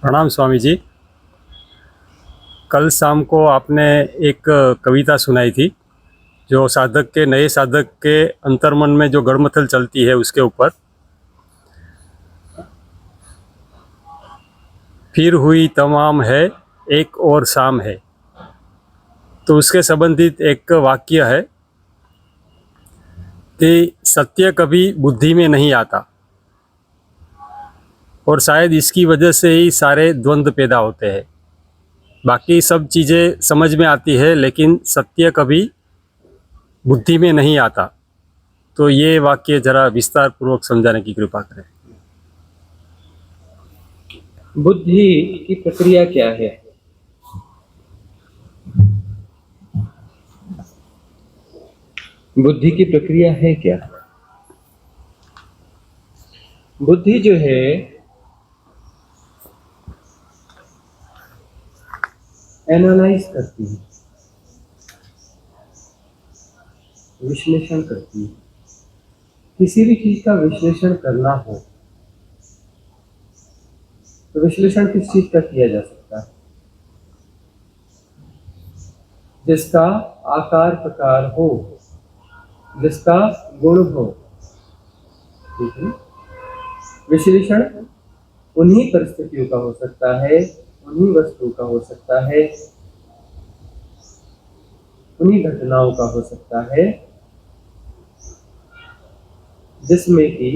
प्रणाम स्वामी जी। कल शाम को आपने एक कविता सुनाई थी जो साधक के नए साधक के अंतर्मन में जो गड़मथल चलती है उसके ऊपर। फिर हुई तमाम है एक और शाम है, तो उसके संबंधित एक वाक्य है कि सत्य कभी बुद्धि में नहीं आता और शायद इसकी वजह से ही सारे द्वंद्व पैदा होते हैं। बाकी सब चीज़ें समझ में आती है लेकिन सत्य कभी बुद्धि में नहीं आता। तो ये वाक्य जरा विस्तार पूर्वक समझाने की कृपा करें। बुद्धि की प्रक्रिया क्या है? बुद्धि की प्रक्रिया है क्या? बुद्धि जो है एनालाइज करती है, विश्लेषण करती है। किसी भी चीज का विश्लेषण करना हो तो विश्लेषण किस चीज का किया जा सकता है? जिसका आकार प्रकार हो, जिसका गुण हो। ठीक है। विश्लेषण उन्हीं परिस्थितियों का हो सकता है, उन्हीं वस्तु का हो सकता है, उन्हीं घटनाओं का हो सकता है जिसमें कि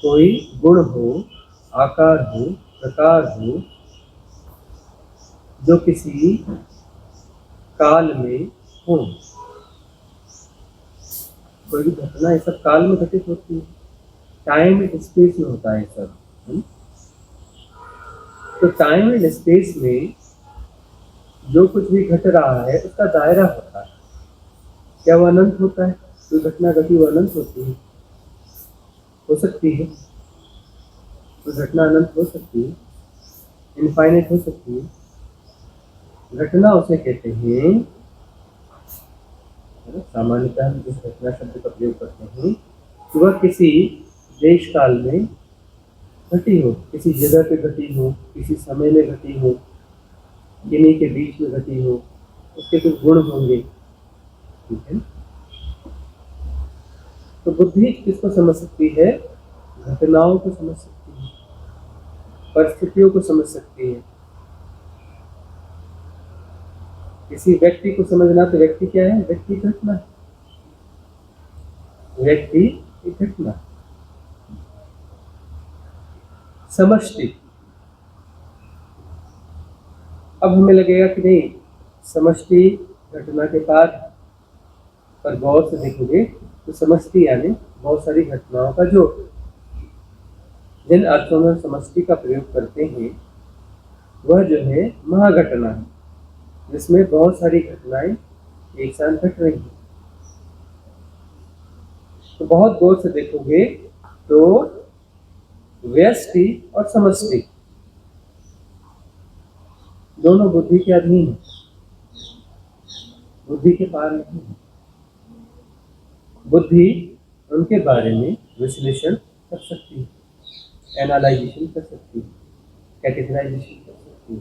कोई गुण हो, आकार हो, प्रकार हो, जो किसी काल में हो। कोई भी घटना ये सब काल में घटित होती है, टाइम एंड स्पेस में होता है सब। तो टाइम एंड स्पेस में जो कुछ भी घट रहा है उसका दायरा होता है। क्या वो अनंत होता है? कोई घटना घटी वो अनंत होती है? हो सकती है। कोई घटना अनंत हो सकती है, इनफाइनाइट हो सकती है। घटना उसे कहते हैं, सामान्यतः हम जिस घटना शब्द का प्रयोग करते हैं वह किसी देश काल में घटी हो, किसी जगह पे घटी हो, किसी समय में घटी हो, किन्हीं के बीच में घटी हो, उसके कुछ गुण होंगे। ठीक है। तो बुद्धि किसको समझ सकती है? घटनाओं को समझ सकती है, परिस्थितियों को समझ सकती है। किसी व्यक्ति को समझना, तो व्यक्ति क्या है? व्यक्ति घटना है। व्यक्ति एक घटना, समष्टि। अब हमें लगेगा कि नहीं, समष्टि घटना के बाद, पर गौर से देखोगे तो समष्टि यानी बहुत सारी घटनाओं का जोड़। जिन अर्थों में समष्टि का प्रयोग करते हैं वह जो है महाघटना है, जिसमें बहुत सारी घटनाएं एक साथ घट रही हैं। तो बहुत गौर से देखोगे तो व्यष्टि और समष्टि दोनों बुद्धि के अधीन है, बुद्धि के पार नहीं है। बुद्धि उनके बारे में विश्लेषण कर सकती है, एनालाइजेशन कर सकती है, कैटेगराइजेशन कर सकती है।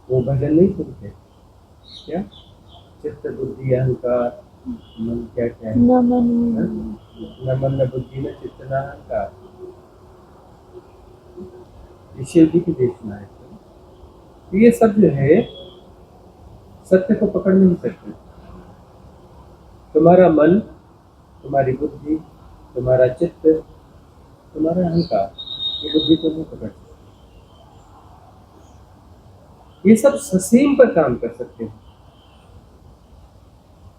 वो भजन नहीं सुनते क्या? चित्त बुद्धि अहंकार मन, क्या क्या है? न मन न बुद्धि न चित्त न अहंकार। ये शिव जी की देशना है। तो ये सब जो है सत्य को पकड़ नहीं सकते। तुम्हारा मन, तुम्हारी बुद्धि, तुम्हारा चित्त, तुम्हारा अहंकार, ये बुद्धि को नहीं पकड़ सकते। ये सब ससीम पर काम कर सकते हैं,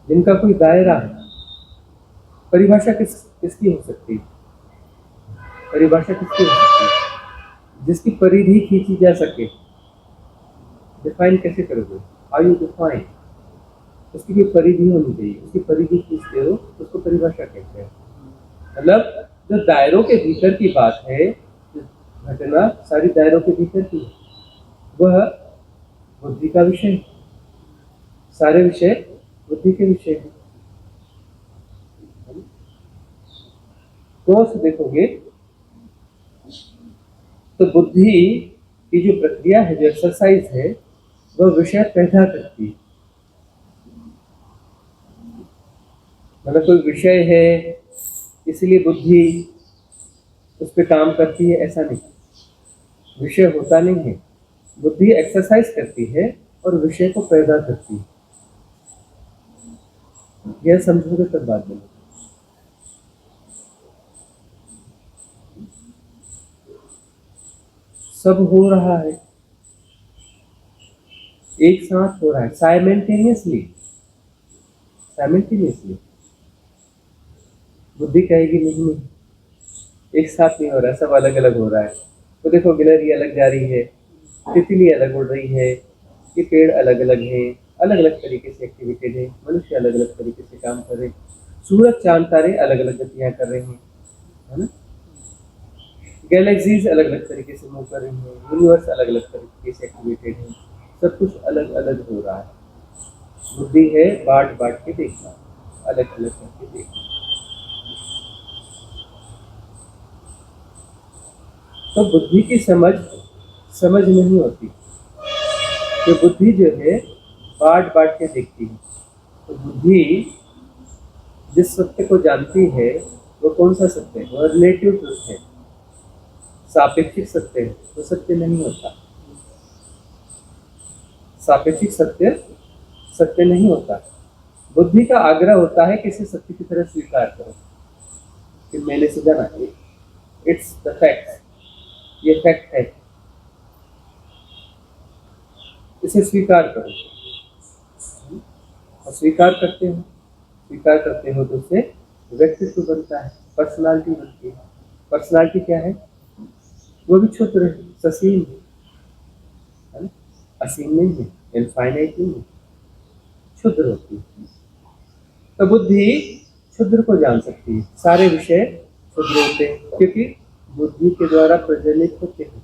जिनका कोई दायरा है। परिभाषा किसकी हो सकती है? परिभाषा किसकी हो सकती है? जिसकी परिधि खींची जा सके। डिफाइन कैसे करोगे? How you define? उसकी कोई परिधि होनी चाहिए, उसकी परिधि खींचते हो उसको परिभाषा कहते हैं। मतलब जो दायरों के भीतर की बात है, घटना सारी दायरों के भीतर की है, वह बुद्धि का विषय। सारे विषय बुद्धि के विषय है। गौर से देखोगे तो बुद्धि की जो प्रक्रिया है, जो एक्सरसाइज है, वह विषय पैदा करती है। मतलब कोई विषय है इसलिए बुद्धि उस पर काम करती है, ऐसा नहीं। विषय होता नहीं है, बुद्धि एक्सरसाइज करती है और विषय को पैदा करती है। यह समझोगे तब बात बनेगी। सब हो रहा है, एक साथ हो रहा है, साइमल्टेनियसली। बुद्धि कहेगी नहीं, एक साथ नहीं हो रहा है, सब अलग अलग हो रहा है। तो देखो, गिलहरी अलग जा रही है, तितली अलग उड़ रही है, ये पेड़ अलग अलग हैं, अलग अलग तरीके से एक्टिविटेड है, मनुष्य अलग अलग तरीके से काम कर रहे हैं, सूरज चांद तारे अलग अलग गतियां कर रहे हैं, है ना। गैलेक्सीज अलग अलग तरीके से मूव कर रही हैं, यूनिवर्स अलग अलग तरीके से एक्टिवेटेड है, सब कुछ अलग अलग हो रहा है। बुद्धि है बांट बांट के देखना, अलग अलग करके देखना। तो बुद्धि की समझ नहीं होती। तो बुद्धि जो है बांट बांट के देखती है। तो बुद्धि जिस सत्य को जानती है वो कौन सा सत्य है? वो रिलेटिव ट्रुथ है, सापेक्षिक सत्य है। वो सत्य नहीं होता, सापेक्षिक सत्य नहीं होता। बुद्धि का आग्रह होता है कि इसे सत्य की तरह स्वीकार करो, कि मैंने से जाना, इट्स द फैक्ट, ये फैक्ट है, इसे स्वीकार करो। और स्वीकार करते हो तो उससे व्यक्तित्व बनता है, पर्सनालिटी बनती है। पर्सनालिटी क्या है? वो भी क्षुद्र है, ससीम है ना, असीम नहीं है, इनफाइनाइट नहीं है, क्षुद्र होती है। तो बुद्धि क्षुद्र को जान सकती है, सारे विषय क्षुद्र होते हैं, क्योंकि बुद्धि के द्वारा प्रज्वलित होते हैं।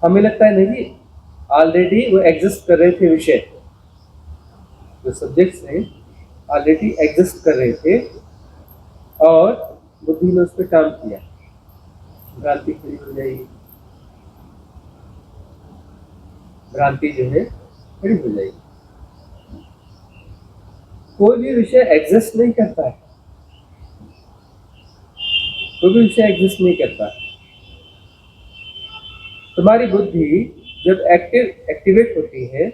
हमें लगता है नहीं, ऑलरेडी वो एग्जिस्ट कर रहे थे विषय, जो सब्जेक्ट्स हैं ऑलरेडी एग्जिस्ट कर रहे थे और बुद्धि ने उस पर काम किया। भ्रांति खड़ी हो जाएगी, भ्रांति जो है खड़ी हो जाएगी। कोई भी विषय एग्जिस्ट नहीं करता है, कोई भी विषय एग्जिस्ट नहीं करता। तुम्हारी बुद्धि जब एक्टिवेट होती है,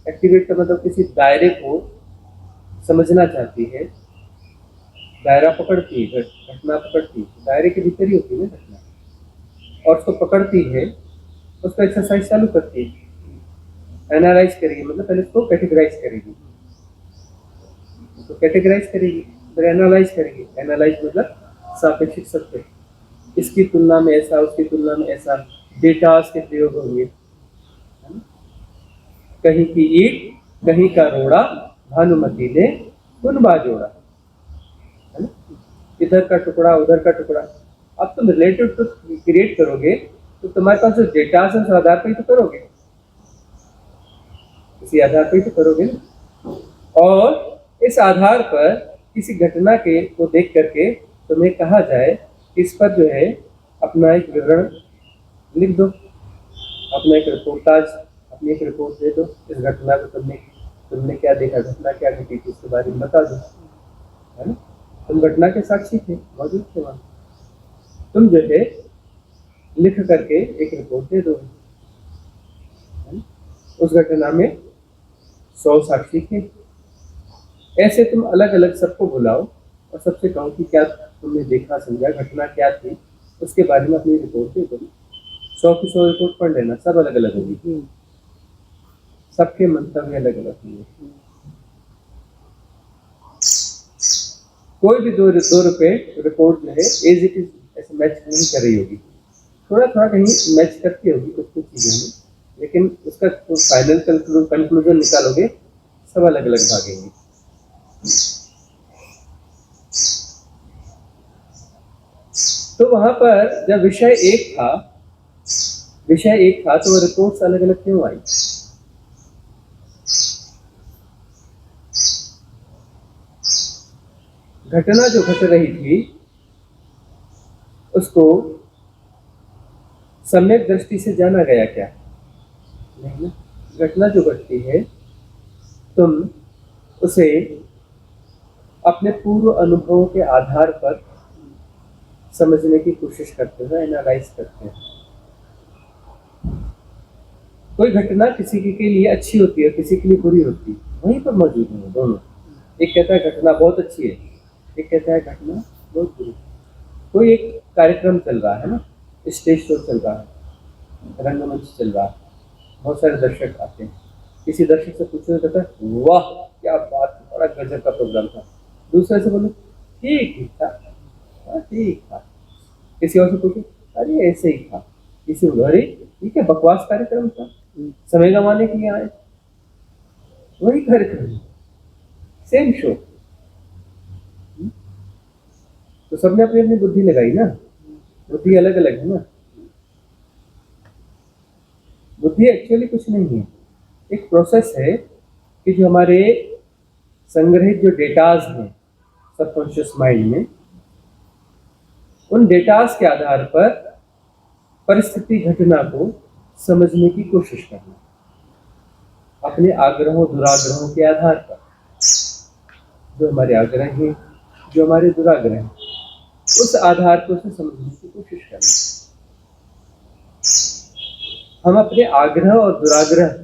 एक्टिवेट का मतलब किसी दायरे को समझना चाहती है, दायरा पकड़ती है, घटना पकड़ती है, दायरे के भीतर ही होती है ना घटना, और उसको पकड़ती है, उसको एक्सरसाइज चालू करती है, एनालाइज करेगी, मतलब पहले उसको कैटेगराइज करेगी, फिर एनालाइज करेगी। एनालाइज मतलब सापेक्षिक सत्य, इसकी तुलना में ऐसा, उसकी तुलना में ऐसा, डेटा के प्रयोग होंगे। कहीं की ईट कहीं का रोड़ा, भानुमति ने कुनबा जोड़ा, है ना, इधर का टुकड़ा उधर का टुकड़ा। अब तुम रिलेटिव ट्रुथ क्रिएट करोगे तो तुम्हारे पास जो डेटा है उस आधार पर ही तो करोगे, इसी आधार पर ही तो करोगे ना। और इस आधार पर किसी घटना के को देख करके तुम्हें कहा जाए, इस पर जो है अपना एक विवरण लिख दो, अपना एक रिपोर्टाज, अपनी एक रिपोर्ट दे दो, इस घटना को तुमने क्या देखा, घटना क्या घटी थी, उसके बारे में बता दो, है ना। तुम घटना के साक्षी थे, मौजूद थे वहां, तुम जो है लिख करके एक रिपोर्ट दे दो। उस घटना में 100 साक्षी थे। ऐसे तुम अलग अलग सबको बुलाओ और सबसे कहो कि क्या तुमने देखा समझा, घटना क्या थी, उसके बारे में अपनी रिपोर्ट दे दो। 100 की 100 रिपोर्ट पढ़ लेना, सब अलग अलग होगी, सबके मंतव्य अलग अलग होंगे। कोई भी दो रुपए रिपोर्ट जो है एज इट इज ऐसे मैच नहीं कर रही होगी, थोड़ा थोड़ा कहीं मैच करती होगी कुछ कुछ चीज़ों में, लेकिन उसका तो फाइनल कंक्लूजन निकालोगे सब अलग अलग भागेंगे। तो वहां पर जब विषय एक था तो वो रिपोर्ट्स अलग अलग क्यों आई? घटना जो घट रही थी उसको सम्यक दृष्टि से जाना गया क्या? नहीं ना। घटना जो घटती है तुम उसे अपने पूर्व अनुभवों के आधार पर समझने की कोशिश करते हो, एनालाइज करते हो। कोई घटना किसी के लिए अच्छी होती है, किसी के लिए बुरी होती है, वहीं पर मौजूद है दोनों। एक कहता है घटना बहुत अच्छी है, एक कहता है घटना बहुत बुरी। कोई एक कार्यक्रम चल रहा है ना, स्टेज शो चल रहा है, रंगमंच चल रहा है, बहुत सारे दर्शक आते हैं। किसी दर्शक से पूछो तो कहता है वाह क्या बात, बड़ा गजब का प्रोग्राम था। दूसरे से बोलो ठीक ही था, हाँ ठीक था। किसी और से पूछो अरे ऐसे ही था। किसी को अरे ठीक है बकवास कार्यक्रम था, समय गंवाने के लिए आए। वही कार्यक्रम, सेम शो। तो सबने अपनी अपनी बुद्धि लगाई ना, बुद्धि अलग अलग है ना। बुद्धि एक्चुअली कुछ नहीं है, एक प्रोसेस है कि जो हमारे संग्रहित जो डेटाज हैं सबकॉन्शियस माइंड में, उन डेटाज के आधार पर परिस्थिति घटना को समझने की कोशिश करना, अपने आग्रहों दुराग्रहों के आधार पर। जो हमारे आग्रह हैं, जो हमारे दुराग्रह हैं, उस आधार पर उसे समझने की कोशिश करना। हम अपने आग्रह और दुराग्रह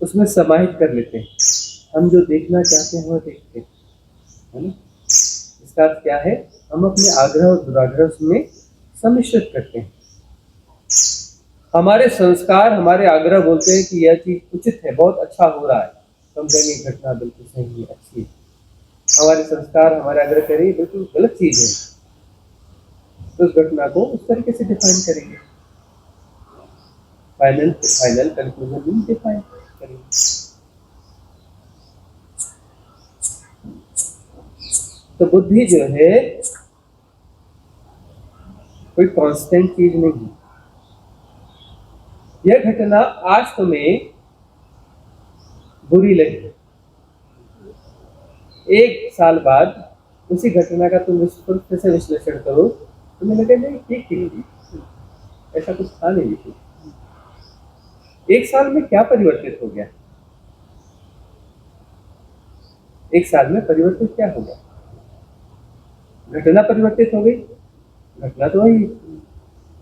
उसमें समाहित कर लेते हैं। हम जो देखना चाहते हैं वो देखते हैं, है ना। इसका अर्थ क्या है? हम अपने आग्रह और दुराग्रह उसमें सम्मिश्रित करते हैं। हमारे संस्कार हमारे आग्रह बोलते हैं कि यह चीज उचित है, बहुत अच्छा हो रहा है, तो हम कहेंगे घटना बिल्कुल सही है, अच्छी है। हमारे संस्कार हमारे आग्रह करें बिल्कुल गलत चीज है, तो उस घटना को उस तरीके से डिफाइन करेंगे, फाइनल कंक्लूजन भी डिफाइन करेंगे। तो बुद्धि जो है कोई कांस्टेंट चीज नहीं है। यह घटना आज तुम्हें बुरी लगी, एक साल बाद उसी घटना का तुम फिर से विश्लेषण करो, तुम्हें लगे नहीं ठीक थी, ऐसा कुछ था नहीं। थी एक साल में क्या परिवर्तित हो गया? एक साल में परिवर्तित क्या हो गया? घटना परिवर्तित हो गई, घटना तो वही,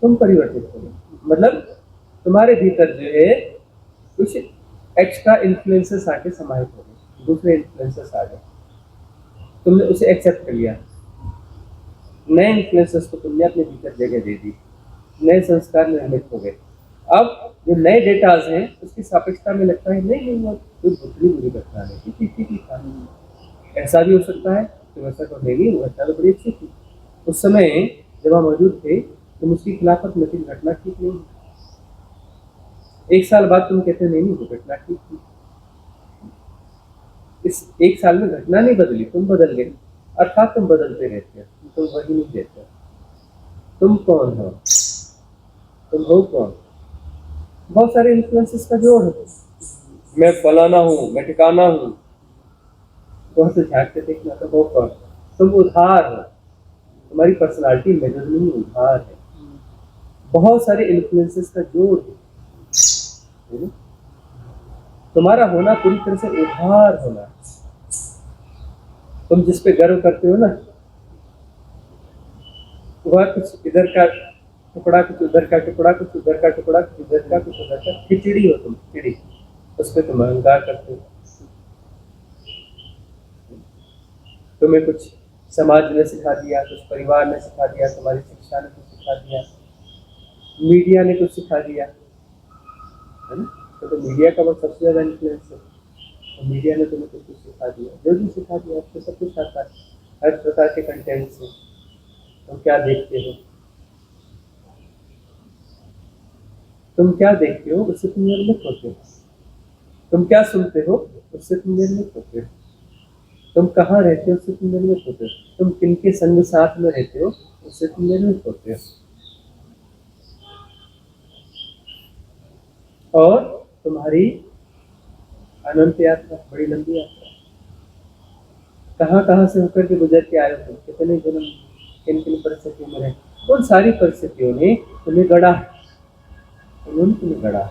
तुम परिवर्तित हो गए। मतलब तुम्हारे भीतर जो है कुछ एक्स्ट्रा इन्फ्लुएंसेस आके समाहित हो गए, दूसरे इन्फ्लुएंसेस आ गए, तुमने उसे एक्सेप्ट कर लिया। नए इन्फ्लुएंसेस को तुमने अपने भीतर जगह दे दी, नए संस्कार निर्मित हो गए। अब जो नए डेटाज हैं उसकी सापेक्षता में लगता है नहीं नहीं वो कोई बुरी घटना नहीं थी, ठीक था। ऐसा भी हो सकता है तो ऐसा तो नहीं, वो घटना तो बड़ी अच्छी थी। उस समय जब हम मौजूद थे तो उसकी खिलाफत में थी, घटना ठीक नहीं। एक साल बाद तुम कहते नहीं वो घटना ठीक थी। इस एक साल में घटना नहीं बदली, तुम बदल गए, अर्थात तुम बदलते रहते हो, तुम वही नहीं रहते। तुम कौन हो? तुम हो कौन? बहुत सारे इन्फ्लुएंसेस का जोड़ है। मैं फलाना हूँ, मैं ठिकाना हूँ, बहुत से झाड़ के देखना तो हो कौन? तुम उधार हो, तुम्हारी पर्सनालिटी मेजर नहीं, उधार है। बहुत सारे इन्फ्लुएंसेस का जोड़ है। तुम्हारा होना पूरी तरह से उधार होना। तुम जिस पे गर्व करते हो ना, वह कुछ इधर का टुकड़ा, कुछ उधर का टुकड़ा, कुछ उधर का टुकड़ा, कुछ इधर का, कुछ उधर का, खिचड़ी हो तुम, खिचड़ी। उस पर तुम अहंकार करते हो। तुम्हें कुछ समाज ने सिखा दिया, कुछ परिवार ने सिखा दिया, तुम्हारी शिक्षा ने कुछ सिखा दिया, मीडिया ने कुछ सिखा दिया, है ना। तो मीडिया का बहुत सबसे ज्यादा इन्फ्लुएंस है। तो मीडिया ने तुम्हें कुछ सिखा दिया, जो भी सिखा दिया आपको सब कुछ आता है, हर प्रकार के कंटेंट से। तुम क्या देखते हो, तुम क्या देखते हो उससे तुम निर्मित होते हो। तुम क्या सुनते हो उससे तुम निर्मित होते हो। तुम कहाँ रहते हो उससे तुम निर्मित होते हो। तुम किनके संग साथ में रहते हो उससे तुम निर्मित होते हो। और तुम्हारी अनंत यात्रा, बड़ी लंबी यात्रा, कहाँ कहाँ से होकर के गुजर के आए हो, कितने जन्म, किन किन परिस्थितियों में रहे, उन सारी परिस्थितियों ने तुम्हें गढ़ा, उन्होंने तुम्हें गढ़ा।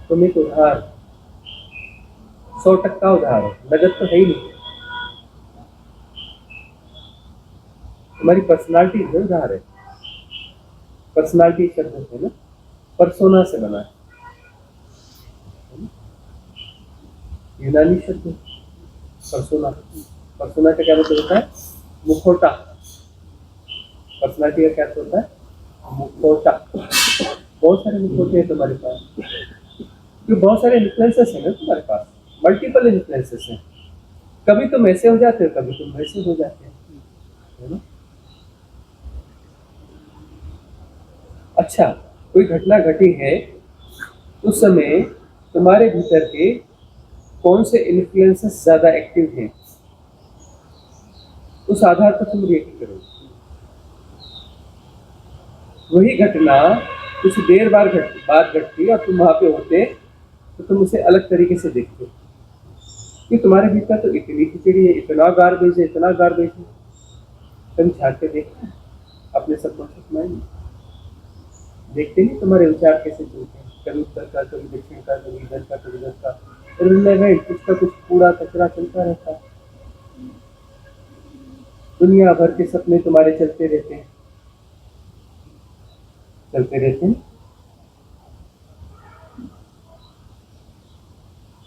तुम एक उधार, 100% उधार हो, नगद तो है ही नहीं। तुम्हारी पर्सनालिटी जो उधार है। पर्सनालिटी शब्द है ना, परसोना से बना है, यूनानी शब्द परसोना। परसोना का क्या मतलब होता है? मुखौटा। पर्सनालिटी का क्या होता है? मुखौटा। बहुत सारे मुखौटे हैं तुम्हारे पास, क्योंकि बहुत सारे इन्फ्लुएंसेस हैं ना तुम्हारे पास, मल्टीपल इन्फ्लुएंसेस हैं। कभी तुम ऐसे हो जाते हो, कभी तुम वैसे हो जाते हो, है ना। अच्छा, कोई घटना घटी है, उस समय तुम्हारे भीतर के कौन से इन्फ्लुएंसेस ज्यादा एक्टिव हैं, उस आधार पर तुम रिएक्ट करो। वही घटना कुछ देर बाद घटती और तुम वहां पे होते तो तुम उसे अलग तरीके से देखते, कि तुम्हारे भीतर तो इतनी खिचड़ी है, इतना गार्बेज है, इतना गार्बेज है। तुम झाँक के देखते अपने सबकॉन्शियस माइंड में, देखते नहीं तुम्हारे विचार कैसे चलते हैं, कभी उत्तर का, कभी दक्षिण का, कभी इधर का, कभी उधर का, इर्रिलेवेंट, कुछ का कुछ कूड़ा कचरा चलता रहता है। दुनिया भर के सपने तुम्हारे चलते रहते हैं, चलते रहते हैं।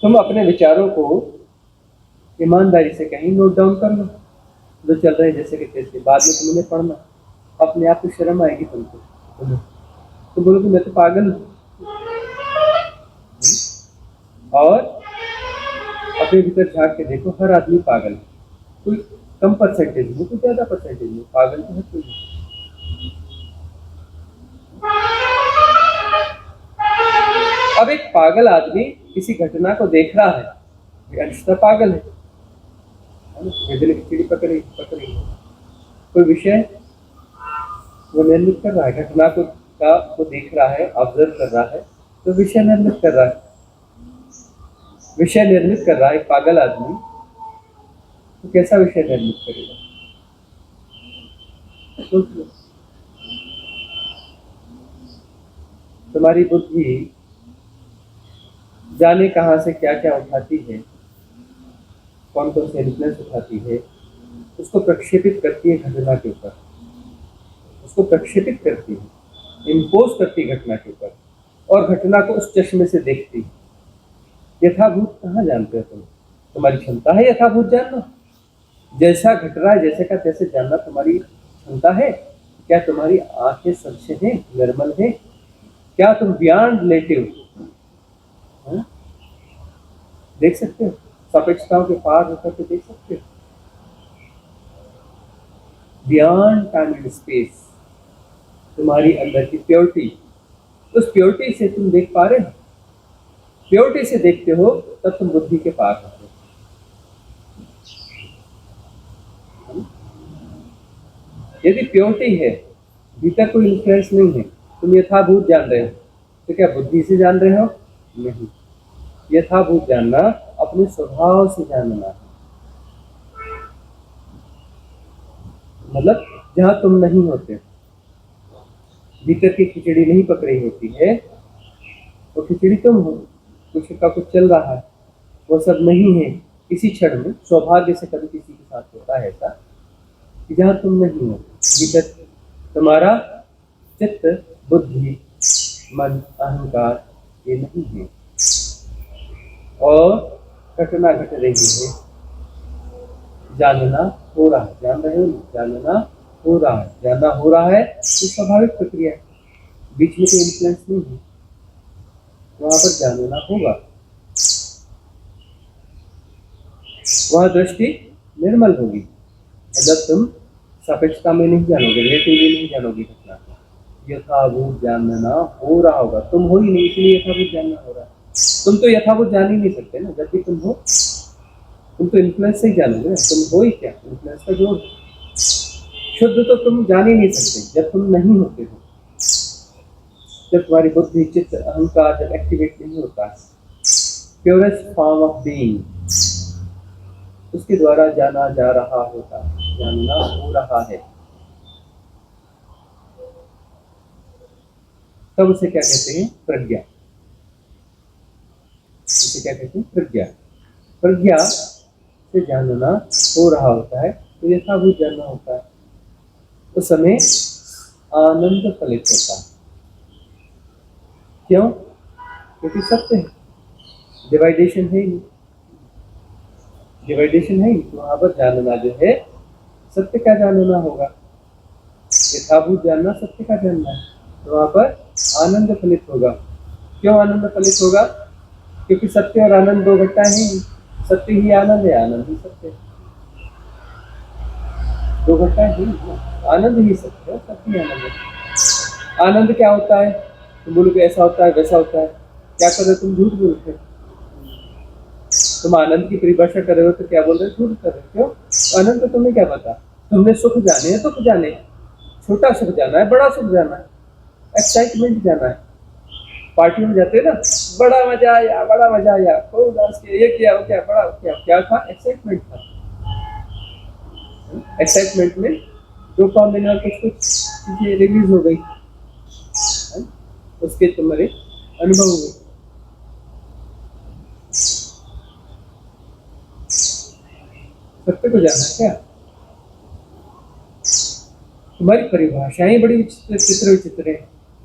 तुम अपने विचारों को ईमानदारी से कहीं नोट डाउन कर लो, जो चल रहे हैं जैसे कि तैसे, बाद में तुमने पढ़ना, अपने आप को शर्म आएगी तुमको, तुम बोलोगे मैं तो पागल हूँ। और अपने भीतर झाँक के देखो, हर आदमी पागल है, कोई कम परसेंटेज में, कोई ज्यादा परसेंटेज में, पागल तो हर कोई है। अब एक पागल आदमी किसी घटना को देख रहा है, ये अंशतः पागल है ना, खिचड़ी पकड़ी कोई विषय वो निर्मित कर रहा है, घटना को देख रहा है, ऑब्जर्व कर रहा है, तो विषय निर्मित कर रहा है, विषय निर्मित कर रहा है। एक पागल आदमी तो कैसा विषय निर्मित करेगा? सोच लो। तुम्हारी बुद्धि जाने कहाँ से क्या क्या उठाती है, कौन कौन से इन्फ्लुएंस उठाती है, उसको प्रक्षेपित करती है घटना के ऊपर, उसको प्रक्षेपित करती है, इम्पोज करती है घटना के ऊपर, और घटना को उस चश्मे से देखती है। यथाभूत कहाँ जानते हो तुम? तुम्हारी क्षमता है यथाभूत जानना? जैसा घट रहा है जैसे का तैसे जानना तुम्हारी क्षमता है? क्या तुम्हारी आंखें स्वच्छ हैं, निर्मल है? क्या तुम बियॉन्ड रिलेटिव देख सकते हो? सापेक्षताओं के पार होकर के देख सकते हो? बियॉन्ड टाइम एंड स्पेस, तुम्हारी अंदर की प्योरिटी, उस प्योरिटी से तुम देख पा रहे हो? प्योरिटी से देखते हो तब तुम बुद्धि के पार होते हो। यदि प्योरिटी है, भीतर कोई इन्फ्लुएंस नहीं है, तुम यथाभूत जान रहे हो, तो क्या बुद्धि से जान रहे हो? नहीं। यथाभूत जानना अपने स्वभाव से जानना है, मतलब जहां तुम नहीं होते, भीतर की खिचड़ी नहीं पकड़ी होती है, वो खिचड़ी तुम हो, कुछ का कुछ चल रहा है, वो सब नहीं है। इसी क्षण में सौभाग्य से कभी किसी के साथ होता है ऐसा कि जहाँ तुम नहीं हो, भीतर तुम्हारा चित्त, बुद्धि, मन, अहंकार ये नहीं है, और घटना घट रही है, जानना हो रहा है, जान रहे हो? जानना हो रहा है, जानना हो रहा है, तो स्वाभाविक प्रक्रिया है, बीच में कोई इन्फ्लुएंस नहीं है, वहां पर जानना होगा, वह दृष्टि निर्मल होगी। जब तुम सापेक्षता में नहीं जानोगे, रिलेटिवली नहीं जानोगे घटना को, यथाभूत जानना हो रहा होगा, तुम हो ही नहीं, इसलिए यथाभूत जानना हो रहा है। तुम तो यथाभूत जान ही नहीं सकते ना, जब भी तुम हो, तुम तो इन्फ्लुएंस से ही जानोगे ना, तुम हो ही क्या, इन्फ्लुएंस का जोड़। शुद्ध तो तुम जान ही नहीं सकते जब तुम नहीं होते हो, जब तुम्हारी बुद्धि, चित्त, अहंकार जब एक्टिवेट नहीं होता है, प्योरेस्ट फॉर्म ऑफ बीइंग, उसके द्वारा जाना जा रहा होता है, जानना हो रहा है, तब उसे क्या कहते हैं? प्रज्ञा। उसे क्या कहते हैं? प्रज्ञा। प्रज्ञा से जानना हो रहा होता है, तो यथाभूत जानना होता है, उस समय आनंद फलित होता है। क्यों? क्योंकि सत्य है, डिवाइडेशन है ही, डिवाइडेशन है ही, तो वहां पर जानना जो है सत्य का जानना होगा, यथाभूत जानना सत्य का जानना है, तो वहां पर आनंद फलित होगा। क्यों आनंद फलित होगा? क्योंकि सत्य और आनंद दो घटनाएं हैं, सत्य ही आनंद है, आनंद ही सत्य है, दो घटनाएं हैं, आनंद ही सत्य है, सत्य ही आनंद है। आनंद क्या होता है? तुम बोलोगे ऐसा होता है वैसा होता है, क्या कर रहे हो तुम? झूठ बोलते हो। तुम आनंद की परिभाषा कर रहे हो तो क्या बोल रहे हो? झूठ कर रहे हो। क्यों? आनंद तो तुम्हें क्या पता? तुमने सुख जाने है, दुख जाने, छोटा सुख जाना है, बड़ा सुख जाना है, एक्साइटमेंट जाना है। पार्टी में जाते हैं ना, बड़ा मजा आया, बड़ा मजा आया, खूब डांस किया, ये किया, वो क्या, बड़ा क्या क्या था? एक्साइटमेंट था। एक्साइटमेंट में डोपामिन और कुछ कुछ चीजें रिलीज हो गई, उसके तुम्हारे अनुभव हुए। सत्य को जानना क्या? तुम्हारी परिभाषाएं बड़ी विचित्र विचित्र है।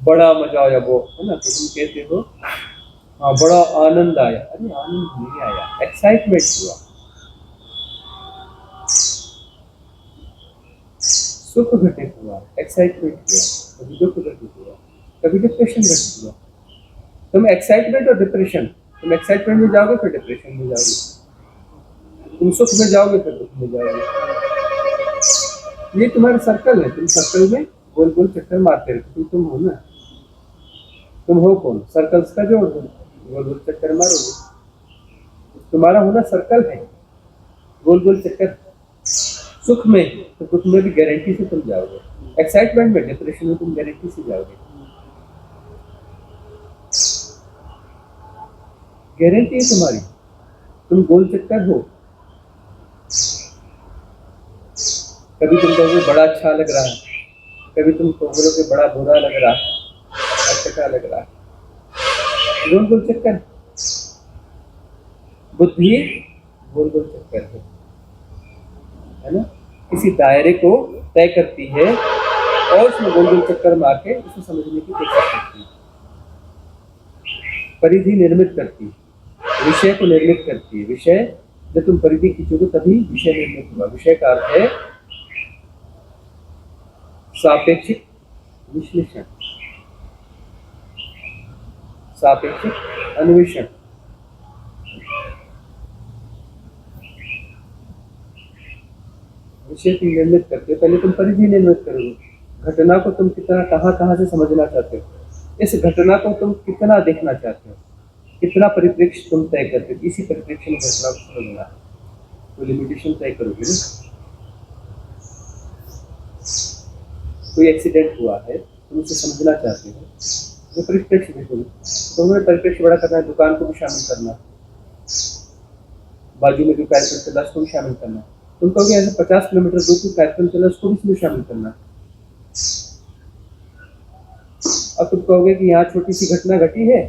बड़ा मजा आया वो, है ना, तो तुम कहते हो हाँ बड़ा आनंद आया। अरे आनंद नहीं आया, एक्साइटमेंट हुआ, सुख घटित हुआ, एक्साइटमेंट हुआ, कभी दुख घटित हुआ, कभी डिप्रेशन घटित हुआ। तुम एक्साइटमेंट और डिप्रेशन, तुम एक्साइटमेंट में जाओगे फिर डिप्रेशन में जाओगे, तुम सुख में जाओगे फिर दुख में जाओगे। ये तुम्हारा सर्कल है, तुम सर्कल में गोल गोल चक्कर मारते रहते, तुम हो ना, तुम हो कौन? सर्कल्स का जोड़ हो, गोल गोल चक्कर मारोगे, तुम्हारा होना सर्कल है, गोल गोल चक्कर। सुख में तो दुख में भी गारंटी से तुम जाओगे, एक्साइटमेंट में डिप्रेशन में तुम गारंटी से जाओगे, गारंटी है तुम्हारी, तुम गोल चक्कर हो। कभी तुम कहोगे बड़ा अच्छा लग रहा है, कभी तुम कहोगे बड़ा बुरा लग रहा है, अच्छा लग रहा है, गोल गोल चक्कर। बुद्धि गोल गोल चक्कर है ना, किसी दायरे को तय करती है और उसमें गोल गोल चक्कर मार के उसे समझने की कोशिश करती है, परिधि निर्मित करती है, विषय को निर्मित करती है। विषय जब तुम परिधि खींचोगे तभी विषय निर्मित होगा। विषय का अर्थ है सापेक्षिक विश्लेषण, सापेक्षिक अन्वेषण। विषय तुम निर्मित करते हो, पहले तुम परिधि निर्मित करोगे। घटना को तुम कितना कहाँ से समझना चाहते हो, इस घटना को तुम कितना देखना चाहते हो, कितना परिप्रेक्ष्य तुम तय करते हो, इसी परिप्रेक्ष्य में घटना को समझना है, तो लिमिटेशन तय करोगे ना। कोई एक्सीडेंट हुआ है, तुम उसे समझना चाहते हो, तो परिप्रेक्ष्य देखोगे, तो तुम्हें परिप्रेक्ष्य बड़ा करना है, दुकान को भी शामिल करना, बाजू में जो कार्यक्रम चला उसको भी शामिल करना। तुम कहोगे ऐसे 50 किलोमीटर दूर कोई कार्यक्रम चला उसको भी इसमें शामिल करना। अब तुम कहोगे कि यहाँ छोटी सी घटना घटी है,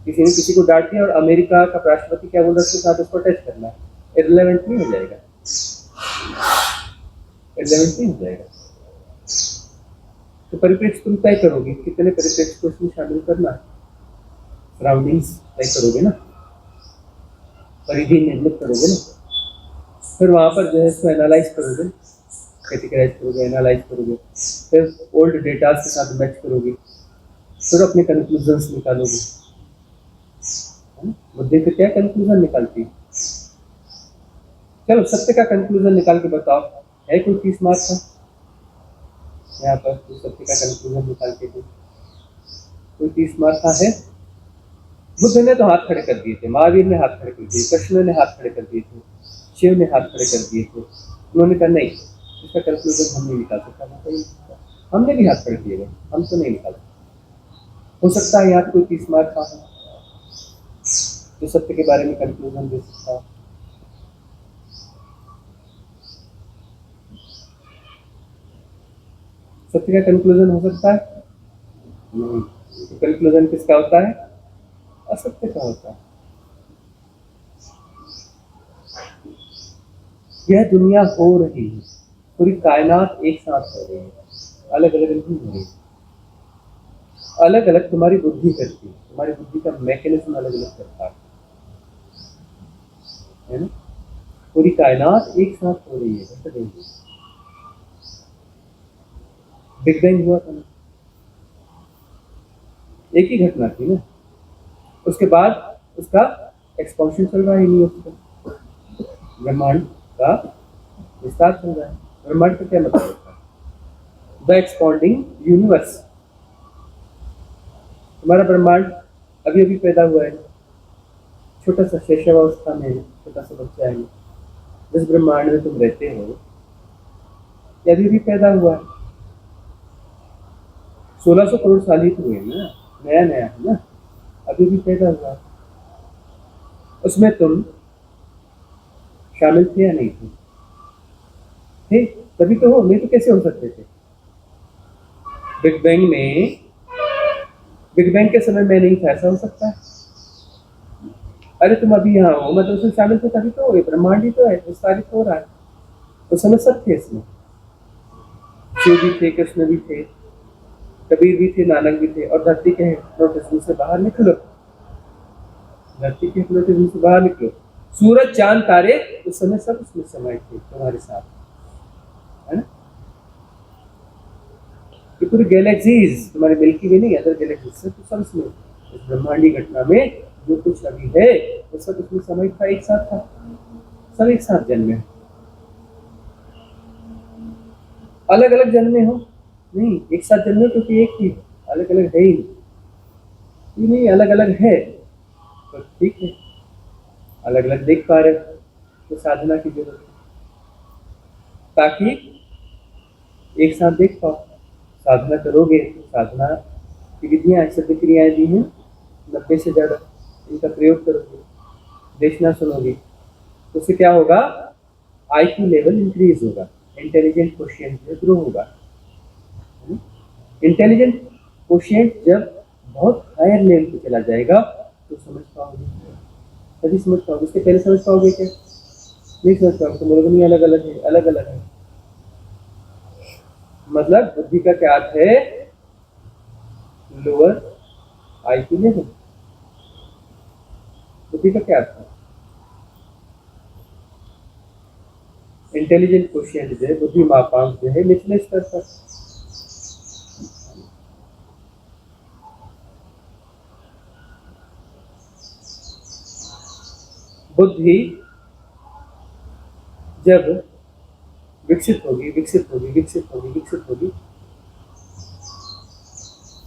किसी ने किसी को डांट दिया और अमेरिका का राष्ट्रपति क्या बोल रहा है उसके साथ उसको अटैच करना है, इररिलेवेंट नहीं हो जाएगा, इररिलेवेंट नहीं हो जाएगा। तो परिप्रेक्ष्य तुम तय करोगे, कितने परिप्रेक्ष्य को उसमें शामिल करना है, सराउंडिंग्स तय करोगे ना, परिधि निर्मित करोगे ना, फिर वहां पर जो है इसको एनालाइज करोगे, कैटेगराइज करोगे, एनालाइज करोगे, फिर ओल्ड डेटा के साथ मैच करोगे, फिर अपने कंक्लूजन्स निकालोगे। बुद्धि फिर क्या कंक्लूजन निकालती है? चलो सत्य का कंक्लूजन निकाल के बताओ, है कोई 30 मार्क का यहाँ पर? तो सत्य का कंक्लूजन निकाल के दो, कोई 30 मार्क का है? बुद्ध ने तो हाथ खड़े कर दिए थे, महावीर ने हाथ खड़े कर दिए, कृष्ण ने हाथ खड़े कर दिए थे, शिव ने हाथ खड़े कर दिए थे। उन्होंने कहा नहीं, इसका कंक्लूजन हम नहीं निकाल सकता, हमने भी हाथ खड़े किए गए, हम तो नहीं निकाल सकते। हो सकता है यहाँ कोई 30 मार्क का है जो सत्य के बारे में कंक्लूजन दे सकता है। सत्य का कंक्लूजन हो सकता है? नहीं। कंक्लूजन किसका होता है? असत्य का होता है। यह दुनिया हो रही है, पूरी कायनात एक साथ हो रही है, अलग अलग नहीं हो रही। अलग अलग तुम्हारी बुद्धि करती है, तुम्हारी बुद्धि का मैकेनिज्म अलग अलग करता है ना। पूरी कायनात एक साथ हो रही है, ऐसा देखिए। बिग बैंग हुआ था ना, एक ही घटना थी ना, उसके बाद उसका एक्सपांशन चल रहा है यूनिवर्स का, ब्रह्मांड का विस्तार चल रहा है। ब्रह्मांड का क्या मतलब होता है? The expanding universe. तुम्हारा ब्रह्मांड अभी अभी पैदा हुआ है, छोटा सा शैशवावस्था में है, छोटा सा बच्चा है। जिस ब्रह्मांड में तुम रहते हो ये अभी भी पैदा हुआ है। 1600 करोड़ साल ही तो हुए ना, नया नया है ना, अभी भी पैदा हुआ है। उसमें तुम शामिल थे या नहीं थे? थे, तभी तो हो, नहीं तो कैसे हो सकते थे? बिग बैंग में, बिग बैंग के समय में नहीं था, ऐसा हो सकता है? अरे तुम अभी यहाँ हो, मतलब उसमें शामिल थे तभी तो हो, ये ब्रह्मांड ही तो है, विस्तारित हो रहा है। उस समय सब थे इसमें, शिव भी थे, कृष्ण भी थे, कबीर भी थे, नानक भी थे। और धरती के हिप्नोटिज्म से बाहर निकलो, धरती के हिप्नोटिज्म से बाहर निकलो। सूरज चांद तारे उस समय सब उसमें समाये थे तुम्हारे साथ, है ना। ये पूरी गैलेक्सीज, तुम्हारी मिल्की वे नहीं, अदर गैलेक्सीज से तो सब इसमें, इस ब्रह्मांडी घटना में जो कुछ अभी है वो सब उसमें समय था, एक साथ था, सब एक साथ जन्मे। अलग अलग जन्मे हो नहीं, एक साथ जन्मे, क्योंकि एक ही अलग अलग है ही नहीं, अलग अलग है तो ठीक है, अलग अलग देख पा रहे तो साधना की जरूरत है ताकि एक साथ देख पाओ। साधना करोगे तो साधना की विधियाँ, सिद्ध क्रियाएं दी हैं 90 से ज़्यादा, इनका प्रयोग करोगे, देखना सुनोगे तो उससे क्या होगा? IQ लेवल इंक्रीज होगा, इंटेलिजेंट कोशिएंट ग्रो होगा। इंटेलिजेंट कोशिएंट जब बहुत हायर लेवल पे चला जाएगा तो समझ पाओगे, तभी समझ पाओगे। इसके पहले समझ पाओगे क्या? नहीं समझ पाओगे, तो बोलोगे नहीं अलग अलग है, अलग अलग है। मतलब बुद्धि का क्या अर्थ है? Lower IQ level. बुद्धि का क्या अर्थ है? इंटेलिजेंट कोशिएंट जो है, बुद्धि मापांक जो है, निचले स्तर पर। बुद्धि जब विकसित होगी, विकसित होगी, विकसित होगी, विकसित होगी,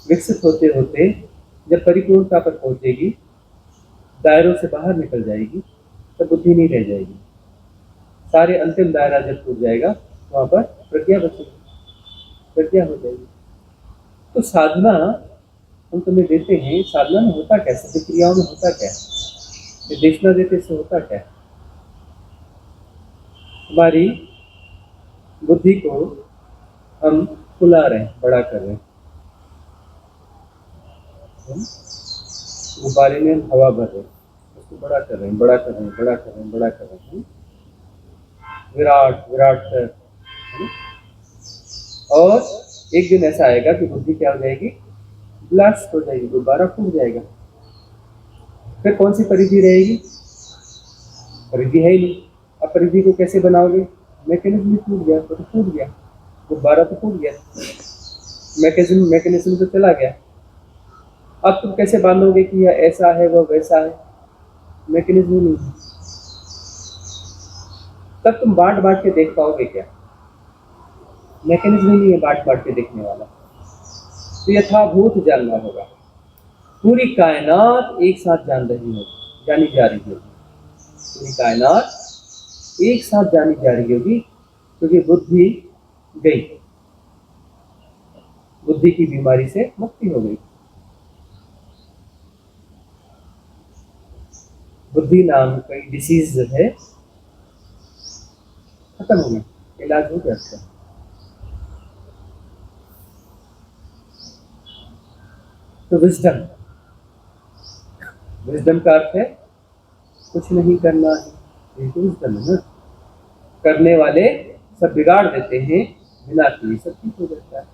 विकसित होते होते जब परिपूर्णता पर पहुंचेगी, दायरों से बाहर निकल जाएगी, तब बुद्धि नहीं रह जाएगी। सारे अंतिम दायरा जब टूट जाएगा वहां पर प्रज्ञा बचेगी, प्रज्ञा हो जाएगी। तो साधना हम तुम्हें देते हैं, साधना में होता क्या, सभी क्रियाओं में होता क्या, निर्देशना देते से होता क्या? हमारी बुद्धि को हम फुला रहे हैं, बड़ा कर रहे हैं। गुब्बारे में हम हवा भर रहे हैं, उसको बड़ा कर रहे हैं, बड़ा कर रहे हैं, बड़ा कर रहे हैं, बड़ा कर रहे हैं। विराट विराट कर। और एक दिन ऐसा आएगा कि बुद्धि क्या हो जाएगी? ब्लास्ट हो जाएगी, गुब्बारा फूट जाएगा। फिर कौन सी परिधि रहेगी? परिधि है ही नहीं। अब परिधि को कैसे बनाओगे? मैकेनिज्म टूट गया तो टूट गया, गुब्बारा तो टूट गया, मैकेनिज्म तो चला गया। अब तुम कैसे बांधोगे कि यह ऐसा है वह वैसा है? मैकेनिज्म नहीं है। तब तुम बांट बांट के देख पाओगे क्या? मैकेनिज्म नहीं है बांट बांट के देखने वाला। तो यथाभूत जानना होगा। पूरी कायनात एक साथ जान रही होगी, जानी जा रही होगी, पूरी कायनात एक साथ जानी जा रही होगी, क्योंकि बुद्धि गई, बुद्धि की बीमारी से मुक्ति हो गई। बुद्धि नाम का डिसीज जो है खत्म हो गई, इलाज हो गया उसका। तो विजडम, विजडम का अर्थ है कुछ नहीं करना है, ये तो विजडम है ना। करने वाले सब बिगाड़ देते हैं, बिना किए सब ठीक हो जाता है।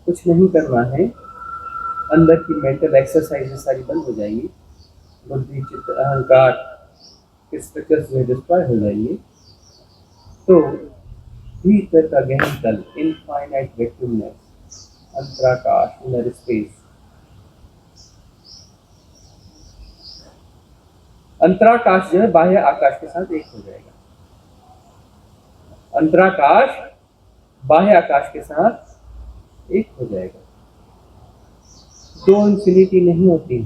कुछ नहीं करना है, अंदर की मेंटल एक्सरसाइज सारी बंद हो जाएंगी, बुद्धि चित्त अहंकार के स्ट्रक्चर्स में डिस्ट्रॉय हो जाएंगे। तो भीतर का गहन तल, इनफाइनाइट वैक्यूमनेस, अंतराकाश, इनर स्पेस। अंतराकाश जो है बाह्य आकाश के साथ एक हो जाएगा। अंतराकाश बाह्य आकाश के साथ एक हो जाएगा। दो इंफिनिटी नहीं होती,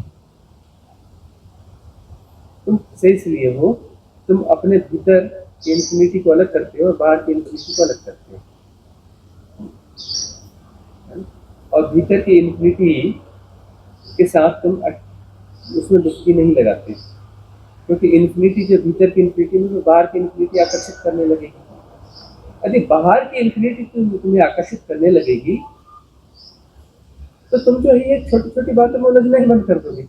तुम से इसलिए हो, तुम अपने भीतर की इंफिनिटी को अलग करते हो और बाहर की इंफिनिटी को अलग करते हो, और भीतर की इंफिनिटी के साथ तुम उसमें डुबकी नहीं लगाते, क्योंकि इंफिनिटी जो भीतर की इंफिनिटी में, तो बाहर की इंफिनिटी आकर्षित करने लगेगी। यदि बाहर की इंफिनिटी तुम्हें आकर्षित करने लगेगी, तो तुम जो है ये छोटी छोटी बातों में उलझना ही बंद कर दोगे।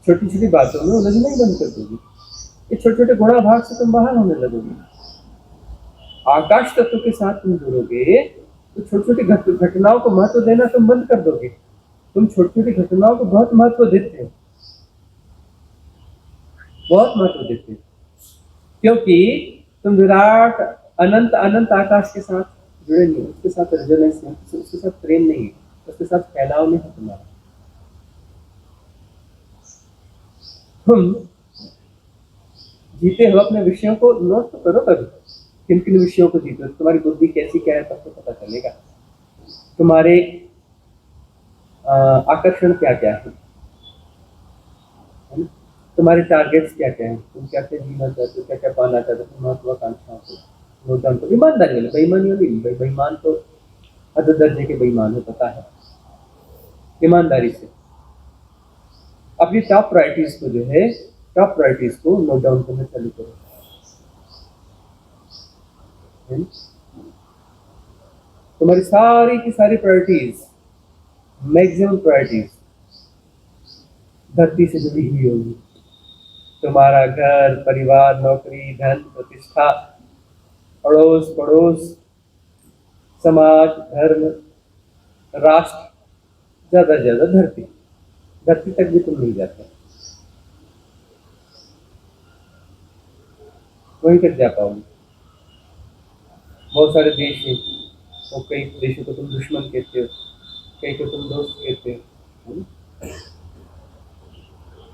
छोटी छोटी बातों में उलझना ही बंद कर दोगे, ये छोटे छोटे गुणा भाग से तुम बाहर होने लगोगे। आकाश तत्व के साथ तुम जुड़ोगे तो छोटी छोटी घटनाओं को महत्व देना तुम बंद कर दोगे। तुम छोटी छोटी घटनाओं को बहुत महत्व देते हो, बहुत महत्व देते हो, क्योंकि तुम विराट अनंत अनंत आकाश के साथ जुड़े नहीं, उसके साथ रेजोनेंस नहीं, उसके साथ प्रेम नहीं है, उसके साथ फैलाव नहीं है तुम्हारा। तुम जीते हो अपने विषयों को, नोट तो करो कभी, किन किन विषयों को जीते हो, तुम्हारी बुद्धि कैसी क्या है तब तो पता चलेगा। तुम्हारे आकर्षण क्या क्या है, तुम्हारे टारगेट्स क्या क्या हैं, तुम क्या क्या जीना चाहते हो, क्या क्या पाना चाहते हो, महत्वाकांक्षाओं को नोट डाउन करो। ईमानदारी वाले, बेईमानी वाली नहीं, बेईमान तो हद दर्जे के बेईमान हो, पता है। ईमानदारी से अपनी टॉप प्रायोरिटीज को जो है, टॉप प्रायोरिटीज को नोट डाउन करना चालू करो। तुम्हारी सारी की सारी प्रायोरिटीज, मैक्सिमम प्रायोरिटीज धरती से जुड़ी हुई होगी। तुम्हारा घर, परिवार, नौकरी, धन, प्रतिष्ठा, अड़ोस पड़ोस, समाज, धर्म, राष्ट्र, ज्यादा से ज्यादा धरती, धरती तक भी तुम नहीं जाते, वहीं तक जा पाओगे। बहुत सारे देश हैं, और कई देशों को तुम दुश्मन कहते हो, कई को तुम दोस्त कहते हो।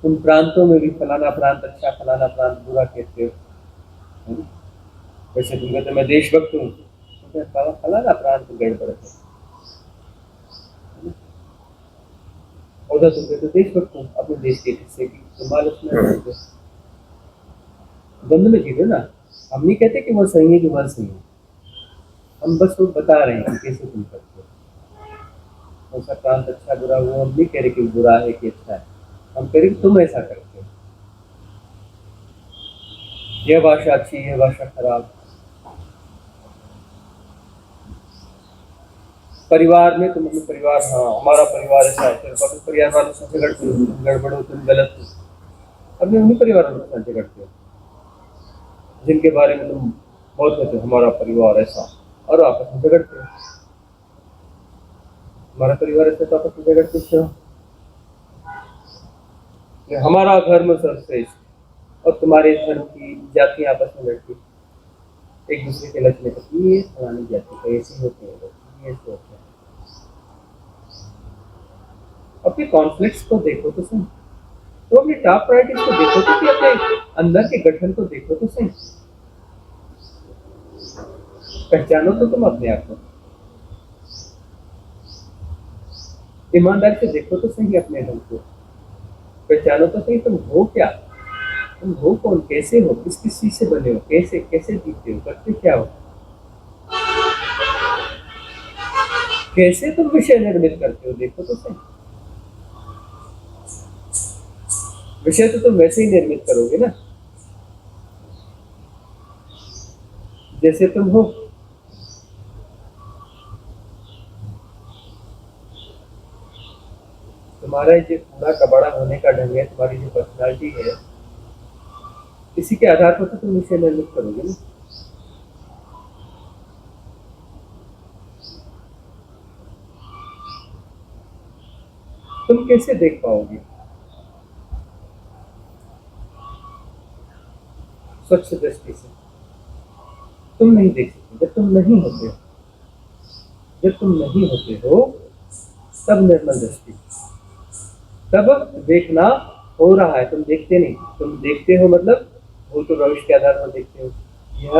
तुम प्रांतों में भी फलाना प्रांत अच्छा, फलाना प्रांत बुरा कहते हो। वैसे तुम कहते मैं देशभक्त हूँ, तो फलाना प्रांत गड़बड़ है। उधर तुम कहते देशभक्त हूँ, अपने देश के हिस्से की तुम आलोचना करते हो। द्वंद्व में जीते ना। हम नहीं कहते कि वो सही है कि वह सही है, हम बस वो बता रहे हैं कैसे तुम करते हो। कौन सा प्रांत अच्छा बुरा हुआ, हम नहीं कह रहे कि बुरा है कि अच्छा है, हम कह रहे कि तुम ऐसा करते हो। यह भाषा अच्छी, यह भाषा खराब। परिवार में तुम अपने परिवार, हाँ हमारा परिवार ऐसा है, तो परिवार वालों से झगड़ते हो, गड़बड़ हो, तुम गलत हो, अपने उन्हीं परिवार वालों के साथ झगड़ते हो जिनके बारे में तुम बहुत कहते हो हमारा परिवार ऐसा, और आपस में झगड़ते हो। हमारा परिवार ऐसा तो आपस में झगड़ते हो। हमारा धर्म सर्वश्रेष्ठ, और तुम्हारे धर्म की जातियां आपस में लड़ती, एक दूसरे के लचने करती, ये फलानी जाति का ऐसे होते हैं, ये ऐसे होते हैं। अपने कॉन्फ्लिक्ट्स को देखो तो सही, तो अपनी टॉप प्रायोरिटीज को देखो तो, कि अपने अंदर के गठन को देखो तो सही, पहचानो तो तुम अपने आप को, ईमानदारी से देखो तो सही अपने ढंग को, पहचानो तो सही तुम हो क्या, तुम हो कौन, कैसे हो, किस किस चीज से बने हो, कैसे कैसे जीते हो, करते क्या हो, कैसे तुम विषय निर्मित करते हो, देखो तो सही। विषय तो तुम वैसे ही निर्मित करोगे ना जैसे तुम हो। तुम्हारा जो कूड़ा कबाड़ा होने का ढंग है, तुम्हारी जो पर्सनालिटी है, इसी के आधार पर तो तुम इसे निर्मित करोगे ना। तुम कैसे देख पाओगे स्वच्छ दृष्टि से? तुम नहीं देख सकते। जब तुम नहीं होते, जब तुम नहीं होते हो तब निर्मल दृष्टि, तब देखना हो रहा है। तुम देखते नहीं, तुम देखते हो मतलब भूत और भविष्य के आधार पर देखते हो। यह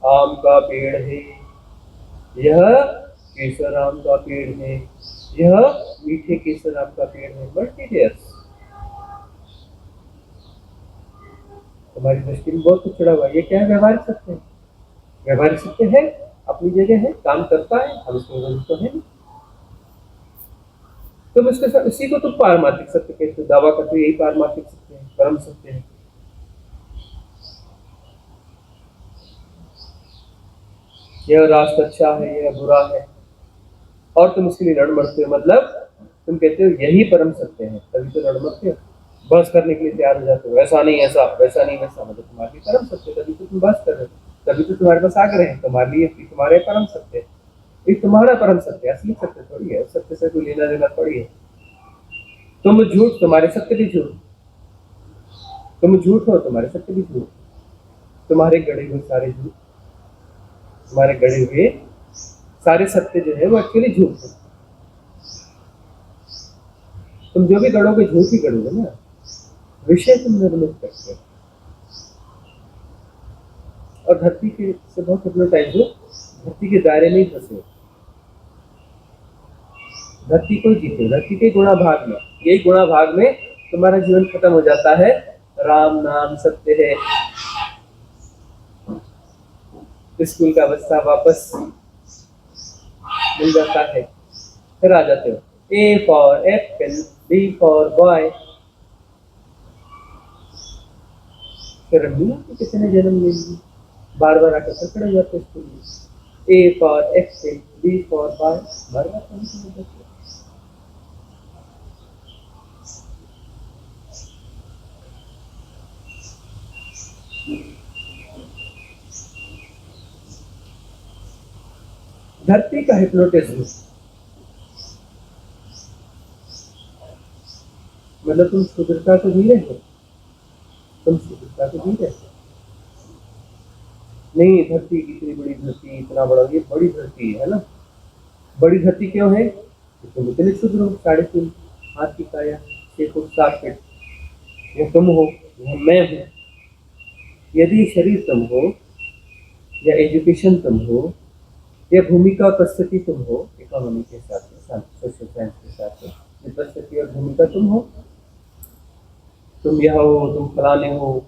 आम का पेड़ है, यह केसर आम का पेड़ है, यह मीठे केसर आम का पेड़ है। मल्टीलेयर्स, तुम्हारी दृष्टि में बहुत कुछ चढ़ा हुआ है। ये क्या है? व्यवहारिक सत्य है। व्यवहारिक सत्य है, अपनी जगह है, काम करता है, हम इसके विरोध तो है नहीं। तुम इसके साथ इसी को तुम पारमार्थिक सत्य कहते हो, दावा करते हो यही पारमार्थिक सत्य है, परम सत्य है। यह राष्ट्र अच्छा है, यह बुरा है, और तुम इसके लिए लड़ मरते हो। मतलब तुम कहते हो यही परम सत्य है, तभी तो लड़ मरते हो, बहस करने के लिए तैयार हो जाते हो। ऐसा नहीं ऐसा, वैसा नहीं वैसा, मतलब तुम्हारे लिए परम सत्य, तभी तो तुम बहस कर रहे हो, तभी तो तुम्हारे पास आग्रह है। तुम्हारे लिए तुम्हारे परम सत्य है, ये तुम्हारा परम सत्य है, असली सत्य थोड़ी है। सत्य से कोई लेना देना थोड़ी है। तुम झूठ, तुम्हारे सत्य भी झूठ। तुम झूठ हो, तुम्हारे सत्य भी झूठ। तुम्हारे गढ़े हुए सारे झूठ, तुम्हारे गढ़े हुए सारे सत्य जो है वो एक्चुअली झूठ है। तुम जो भी गढ़ोगे झूठ ही गढ़ोगे ना, विषय तुम निर्मित करते हो। और धरती के से बहुत हिप्नोटाइज हो, धरती के दायरे में ही फंसे हो। धरती को जीते, धरती के गुणा भाग में, यही गुणा भाग में तुम्हारा जीवन खत्म हो जाता है। राम नाम सत्य है, स्कूल का बच्चा वापस मिल जाता है, फिर आ जाते हो। A for apple, B for boy। फिर कितने जन्म ले लिए, बार बार आकर फिर खड़े हो जाते हो स्कूल में। A for apple, B for boy, बार बार खड़े हो जाते हो। धरती का हिप्नोटिज्म, मतलब तुम शुद्धता को जी रहे हो, तुम शुद्धता को जी रहे हो। नहीं, धरती इतनी बड़ी धरती, इतना बड़ा, ये बड़ी धरती है ना। बड़ी धरती क्यों है? तुम इतने शुद्ध हो, 3.5 हाथ की काया, 6 फुट 7 फीट, यह तुम हो, यह मैं हूँ। यदि शरीर तुम हो, या एजुकेशन तुम हो, या भूमिका और परिस्थिति तुम हो, इकोनॉमी के हिसाब से, सोशल साइंस के हिसाब से, ये परिस्थिति और भूमिका तुम हो, तुम यह हो, तुम फलाने हो,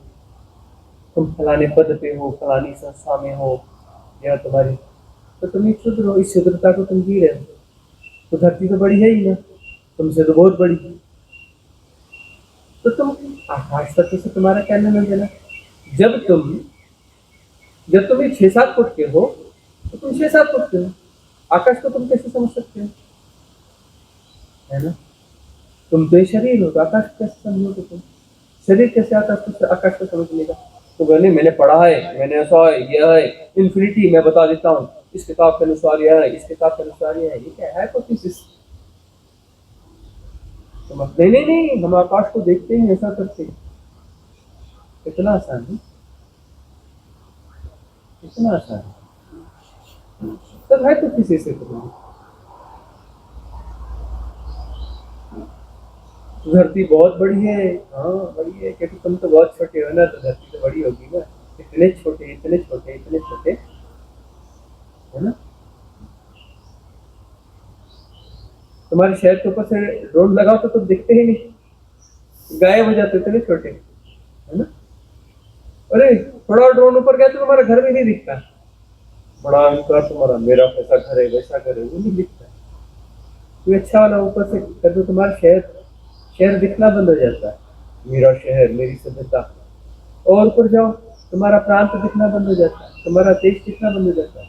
तुम फलाने पद पे हो, फलानी संस्था में हो, यह तुम्हारी, तो तुम एक शुद्र हो। इस शुद्रता को तुम जी रहे हो, तो धरती तो बड़ी है ही ना, तुमसे तो बहुत बड़ी। तो तुम आकाश तत्व से तुम्हारा क्या लेना देना? जब तुम ये 6-7 फुट के हो, तो तुम 6-7 फुट के हो। आकाश को तुम कैसे समझ सकते हो, है ना? तुम तो ये शरीर हो, तो आकाश कैसे समझोगे? तुम शरीर कैसे आकाश को समझ लेगा? तो कहने मैंने पढ़ा है, मैंने ऐसा है, यह है इन्फिनिटी, मैं बता देता हूँ, इस किताब के अनुसार यह है, इस किताब के अनुसार यह है। ये क्या है? हाइपोथेसिस। नहीं नहीं नहीं, हम आकाश को देखते हैं, ऐसा करते हैं। इतना आसान है, इतना आसान है। सब हाइपोथेसिस है। धरती बहुत बड़ी है, हाँ बड़ी है, क्योंकि तुम तो बहुत छोटे हो ना, तो धरती तो बड़ी होगी ना। इतने छोटे, इतने छोटे, इतने छोटे, है ना? तुम्हारे शहर के ऊपर से ड्रोन लगाओ तो तुम दिखते ही नहीं, गायब हो जाते, इतने छोटे, है ना? अरे थोड़ा ड्रोन ऊपर गया तो तुम्हारा घर भी नहीं दिखता। बड़ा अंकर तुम्हारा, मेरा कैसा घर है, वैसा घर है, वो नहीं दिखता। कोई अच्छा वाला ऊपर से कर दो, तुम्हारा शहर दिखना बंद हो जाता है। मेरा शहर, मेरी सभ्यता। और ऊपर जाओ, तुम्हारा प्रांत दिखना बंद हो जाता है, तुम्हारा देश दिखना बंद हो जाता है।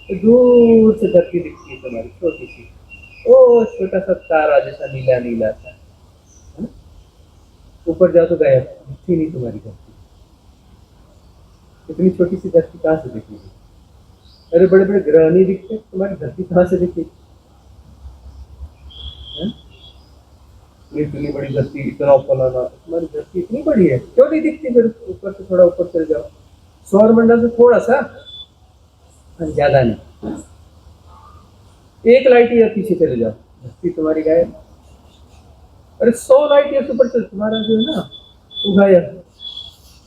तो दूर से धरती दिखती है तुम्हारी, छोटी सी। ओ छोटा सा तारा जैसा नीला नीला सा, है ना? ऊपर जाओ तो गायब, दिखती नहीं तुम्हारी धरती। इतनी छोटी सी धरती कहाँ से दिखेगी? अरे बड़े बड़े ग्रह नहीं दिखते, तुम्हारी धरती कहाँ से दिखेगी? हैं? इतनी बड़ी धरती, इतना फलाना, तुम्हारी धरती इतनी बड़ी है, क्यों नहीं दिखती? फिर ऊपर से थोड़ा ऊपर चले जाओ, सौर मंडल से थोड़ा सा, ज्यादा नहीं, 1 लाइट ईयर पीछे चले जाओ, धरती तुम्हारी गायब। अरे 100 लाइट ईयर ऊपर चल, तुम्हारा जो है ना वो गायब।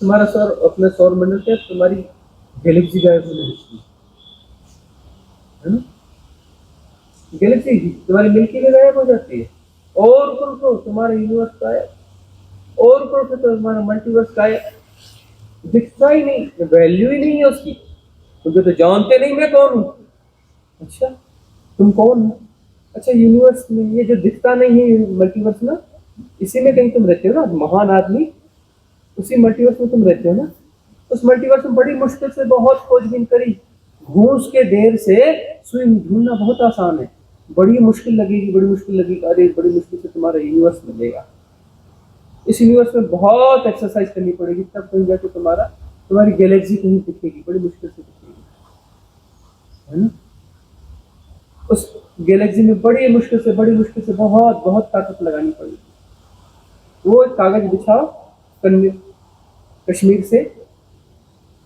तुम्हारा सौर, अपने सौर मंडल के तुम्हारी गैलेक्सी गायब होने लगती है ना? गैलेक्सी तुम्हारी मिल्की वे गायब हो जाती है, और ऊपर उठो तुम्हारा यूनिवर्स गायब, और ऊपर उठो तो तुम्हारा मल्टीवर्स गायब, दिखता ही नहीं, वैल्यू ही नहीं है उसकी, तुम तो जानते नहीं मैं कौन हूँ। अच्छा तुम कौन हो? अच्छा यूनिवर्स में ये जो दिखता नहीं है मल्टीवर्स ना, इसी में कहीं तुम रहते हो ना, महान आदमी, उसी मल्टीवर्स में तुम रहते हो ना। उस मल्टीवर्स में बड़ी मुश्किल से बहुत खोजबीन करी, घूस के ढेर से सुई ढूंढना बहुत आसान है, बड़ी मुश्किल लगेगी, बड़ी मुश्किल लगेगी, अरे बड़ी मुश्किल से तुम्हारा यूनिवर्स मिलेगा। इस यूनिवर्स में बहुत एक्सरसाइज करनी पड़ेगी, तब कहीं जाके तुम्हारी गैलेक्सी कहीं दिखेगी, बड़ी मुश्किल से दिखेगी, है ना? उस गैलेक्सी में बड़ी मुश्किल से बहुत बहुत ताकत लगानी पड़ेगी। वो एक कागज बिछाओ, कश्मीर से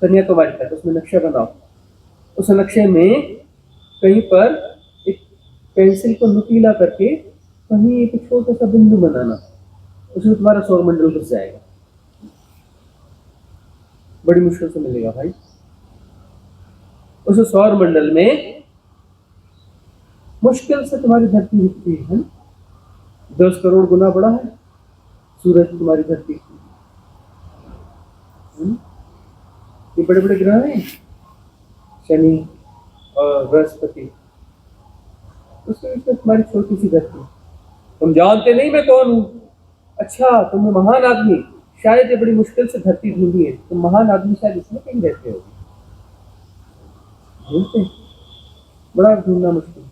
कन्याकुमारी तक, उसमें नक्शा बनाओ, उस नक्शे में कहीं पर एक पेंसिल को नुकीला करके कहीं एक छोटा सा बिंदु बनाना, उसमें तुम्हारा सौरमंडल घुस जाएगा, बड़ी मुश्किल से मिलेगा भाई। उस सौरमंडल में मुश्किल से तुम्हारी धरती दिखती है ना? 10 करोड़ गुना बड़ा है सूरज तुम्हारी धरती की। ये बड़े बड़े ग्रह हैं, शनि और बृहस्पति, उसके बीच में तुम्हारी छोटी सी धरती, तुम जानते नहीं मैं कौन हूँ। अच्छा तुम महान आदमी, शायद ये बड़ी मुश्किल से धरती ढूंढी है, तुम महान आदमी शायद इसमें कहीं रहते होगे, ढूंढते बड़ा ढूंढना मुश्किल,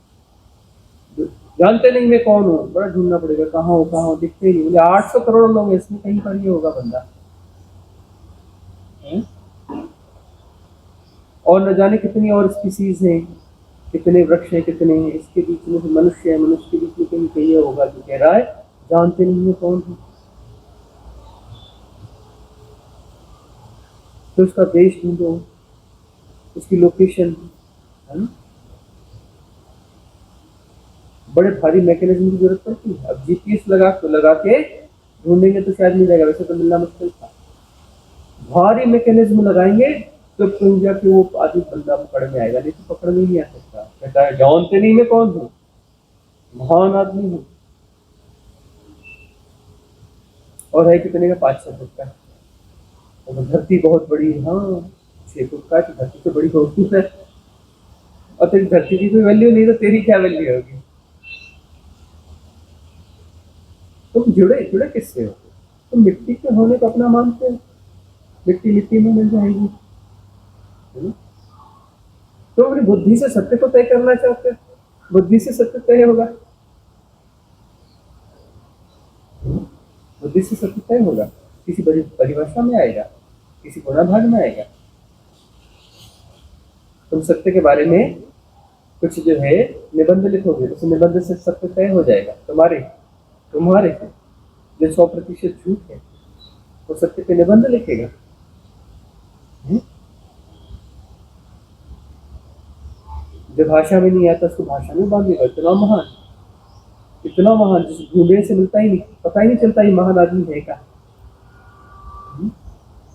जानते नहीं मैं कौन हूँ, बड़ा ढूंढना पड़ेगा, कहाँ हो, दिखते ही नहीं। बोले 800 करोड़ लोग हैं, इसमें कहीं पर ये होगा बंदा, है? और न जाने कितनी और स्पीसीज हैं, कितने वृक्ष हैं, कितने हैं, इसके बीच में मनुष्य है, मनुष्य के बीच में कहीं कहीं होगा जो कह रहा है जानते नहीं मैं कौन हूँ। तो उसका देश ढूंढो, उसकी लोकेशन, है ना? बड़े भारी मैकेनिज्म की जरूरत पड़ती है। अब जीपीएस लगा के ढूंढेंगे तो शायद मिल जाएगा, वैसे तो मिलना मुश्किल था, भारी मैकेनिज्म लगाएंगे तो कहीं जाके वो आदमी बंदा पकड़ में आएगा, नहीं तो पकड़ में नहीं आ सकता। कहता है जानते नहीं मैं कौन हूँ, महान आदमी हूँ, और है कितने का? 5-6 फुट का, और धरती बहुत बड़ी है, हाँ 6 फुट का, तो धरती तो बड़ी होती है, और तेरी धरती की कोई वैल्यू नहीं तो तेरी क्या वैल्यू होगी? तुम जुड़े किससे हो? तुम मिट्टी के होने को अपना मानते हो, मिट्टी में मिल जाएगी, तो अपनी बुद्धि से सत्य को तय करना चाहते हो, बुद्धि से सत्य तय होगा, बुद्धि से सत्य तय होगा, किसी बड़ी परिभाषा में आएगा, किसी गुणाभाग में आएगा। तुम सत्य के बारे में कुछ जो है निबंध लिखोगे, उस निबंध से सत्य तय हो जाएगा। तुम्हारे जो 100% झूठ है वो सत्य पे निबंध लिखेगा। जो भाषा में नहीं आता उसको भाषा में बांधेगा। इतना महान जिस ढूंढने से मिलता ही नहीं, पता ही नहीं चलता ये महान आदमी है क्या।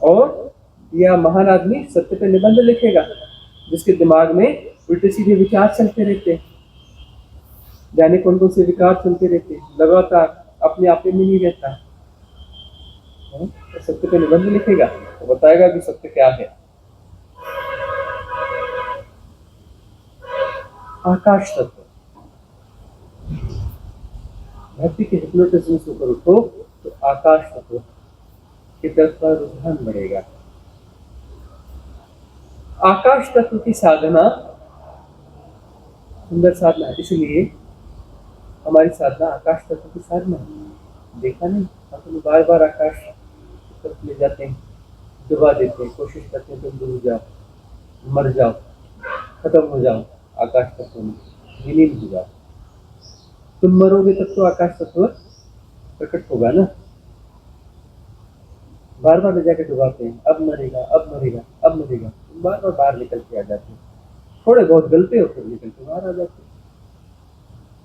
और यह महान आदमी सत्य पे निबंध लिखेगा, जिसके दिमाग में उल्टे सीधे विचार चलते रहते हैं, जाने कौन कौन से विकार चलते रहते हैं, लगातार अपने आप में नहीं रहता। तो सत्य पे निबंध लिखेगा तो बताएगा कि सत्य क्या है। आकाश तत्व, धरती के हिप्नोटिज्म से ऊपर उठो तो आकाश तत्व की तरफ का रुझान बढ़ेगा। आकाश तत्व की साधना सुंदर साधना है, इसलिए हमारी साधना आकाश तत्व की साधना है। देखा नहीं, हम बार बार आकाश की तरफ ले जाते हैं, डुबा देते हैं, कोशिश करते हैं तुम डूब जाओ, मर जाओ, खत्म हो जाओ आकाश तत्व में, विलीन हो जाओ। तुम मरोगे तब तो आकाश तत्व प्रकट होगा ना। बार बार ले जाके डुबाते हैं, अब मरेगा, अब मरेगा, अब मरेगा, तुम बार बार बाहर निकल के आ जाते हो, थोड़े बहुत गलते हो फिर निकल के बाहर आ जाते हो।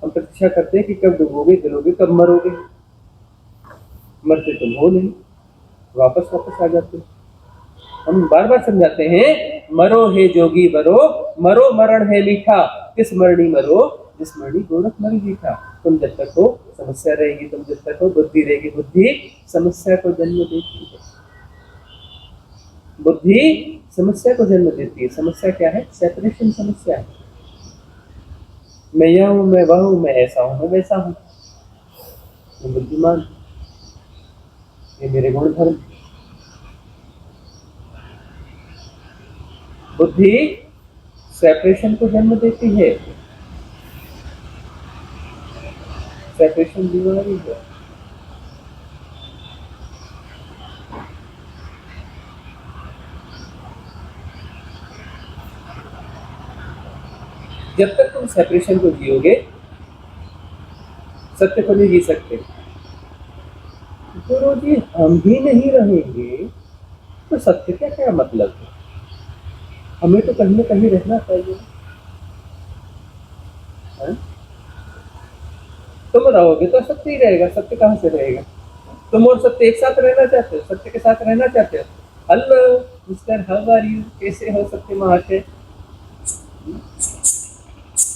हम प्रतीक्षा करते हैं कि कब डूबोगे, जलोगे, कब मरोगे। मरते तुम हो नहीं, वापस वापस आ जाते हो। हम बार बार समझाते हैं, मरो हे जोगी मरो, मरो मरण है मीठा, किस मरणी मरो, जिस मरणी गोरख मरी मीठा। तुम जब तक हो समस्या रहेगी, तुम जब तक हो बुद्धि रहेगी, बुद्धि समस्या को जन्म देती है। बुद्धि समस्या को जन्म देती है। समस्या क्या है? सेपरेशन समस्या है। मैं यह हूं, मैं वह हूं, मैं ऐसा हूं, मैं वैसा हूं, मैं बुद्धिमान, ये मेरे गुण धर्म। बुद्धि सेपरेशन को जन्म देती है। सेपरेशन बीमारी है। जब तक तुम सेपरेशन को जियोगे, सत्य को नहीं जी सकते। गुरु जी हम ही नहीं रहेंगे तो सत्य का क्या मतलब है? हमें तो कहीं ना कहीं रहना चाहिए। है? तुम रहोगे तो सत्य ही रहेगा, सत्य कहाँ से रहेगा? तुम और सत्य एक साथ रहना चाहते हो, सत्य के साथ रहना चाहते हो। Hello mister, how are you, कैसे हो सत्य महाशय?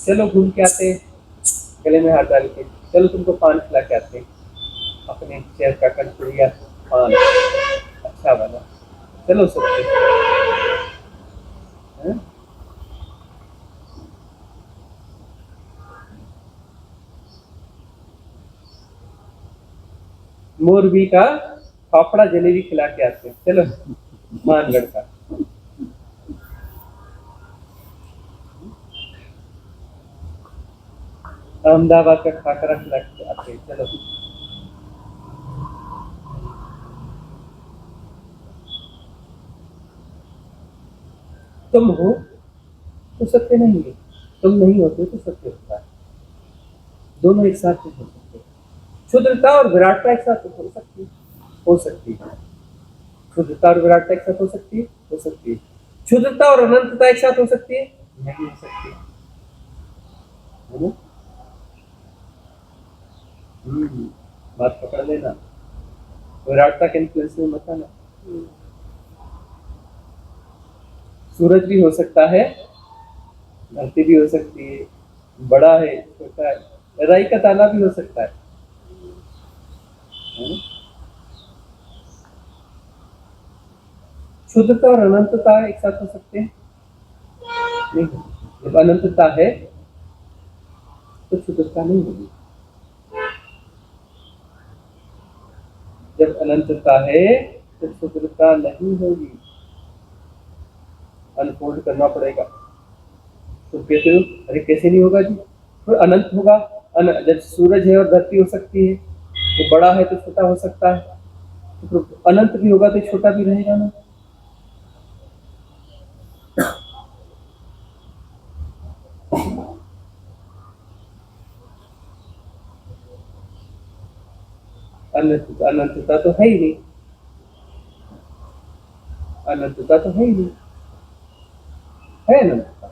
चलो घूम के आते हैं, गले में हाथ डाल के। चलो तुमको पान खिला के आते हैं, अपने चेयर का कंट्रोलिया पान अच्छा वाला। चलो सत्य। हैं? मोरबी का फाफड़ा जलेबी खिला के आते हैं, चलो मानगढ़ का। अहमदाबाद का खाकरा खिला के आते हैं, चलो। तुम हो तो सत्य नहीं है, तुम नहीं होते तो सत्य होता है। दोनों एक साथ नहीं हो सकते। क्षुद्रता और विराटता एक साथ हो सकती है, हो सकती है। क्षुद्रता और विराटता एक साथ हो सकती है, हो सकती है। क्षुद्रता और अनंतता एक साथ हो सकती है, नहीं हो सकती है ना? बात पकड़ लेना, विराटता के इन्फ्लुएंस में मत आना। सूरज भी हो सकता है, धरती भी हो सकती है, बड़ा है, छोटा है, राई का दाना भी हो सकता है। शुद्धता और अनंतता एक साथ हो सकते हैं? नहीं। जब अनंतता है तो शुद्धता नहीं होगी। जब अनंतता है तो शुद्धता नहीं होगी। अनफोल्ड करना पड़ेगा। तो कहते हो अरे कैसे नहीं होगा जी, तो अनंत होगा। जब सूरज है और धरती हो सकती है, तो बड़ा है तो छोटा हो सकता है, तो अनंत भी होगा तो छोटा भी रहेगा ना। अनंतता तो है ही नहीं, अनंतता तो है ही नहीं, है अनंतता।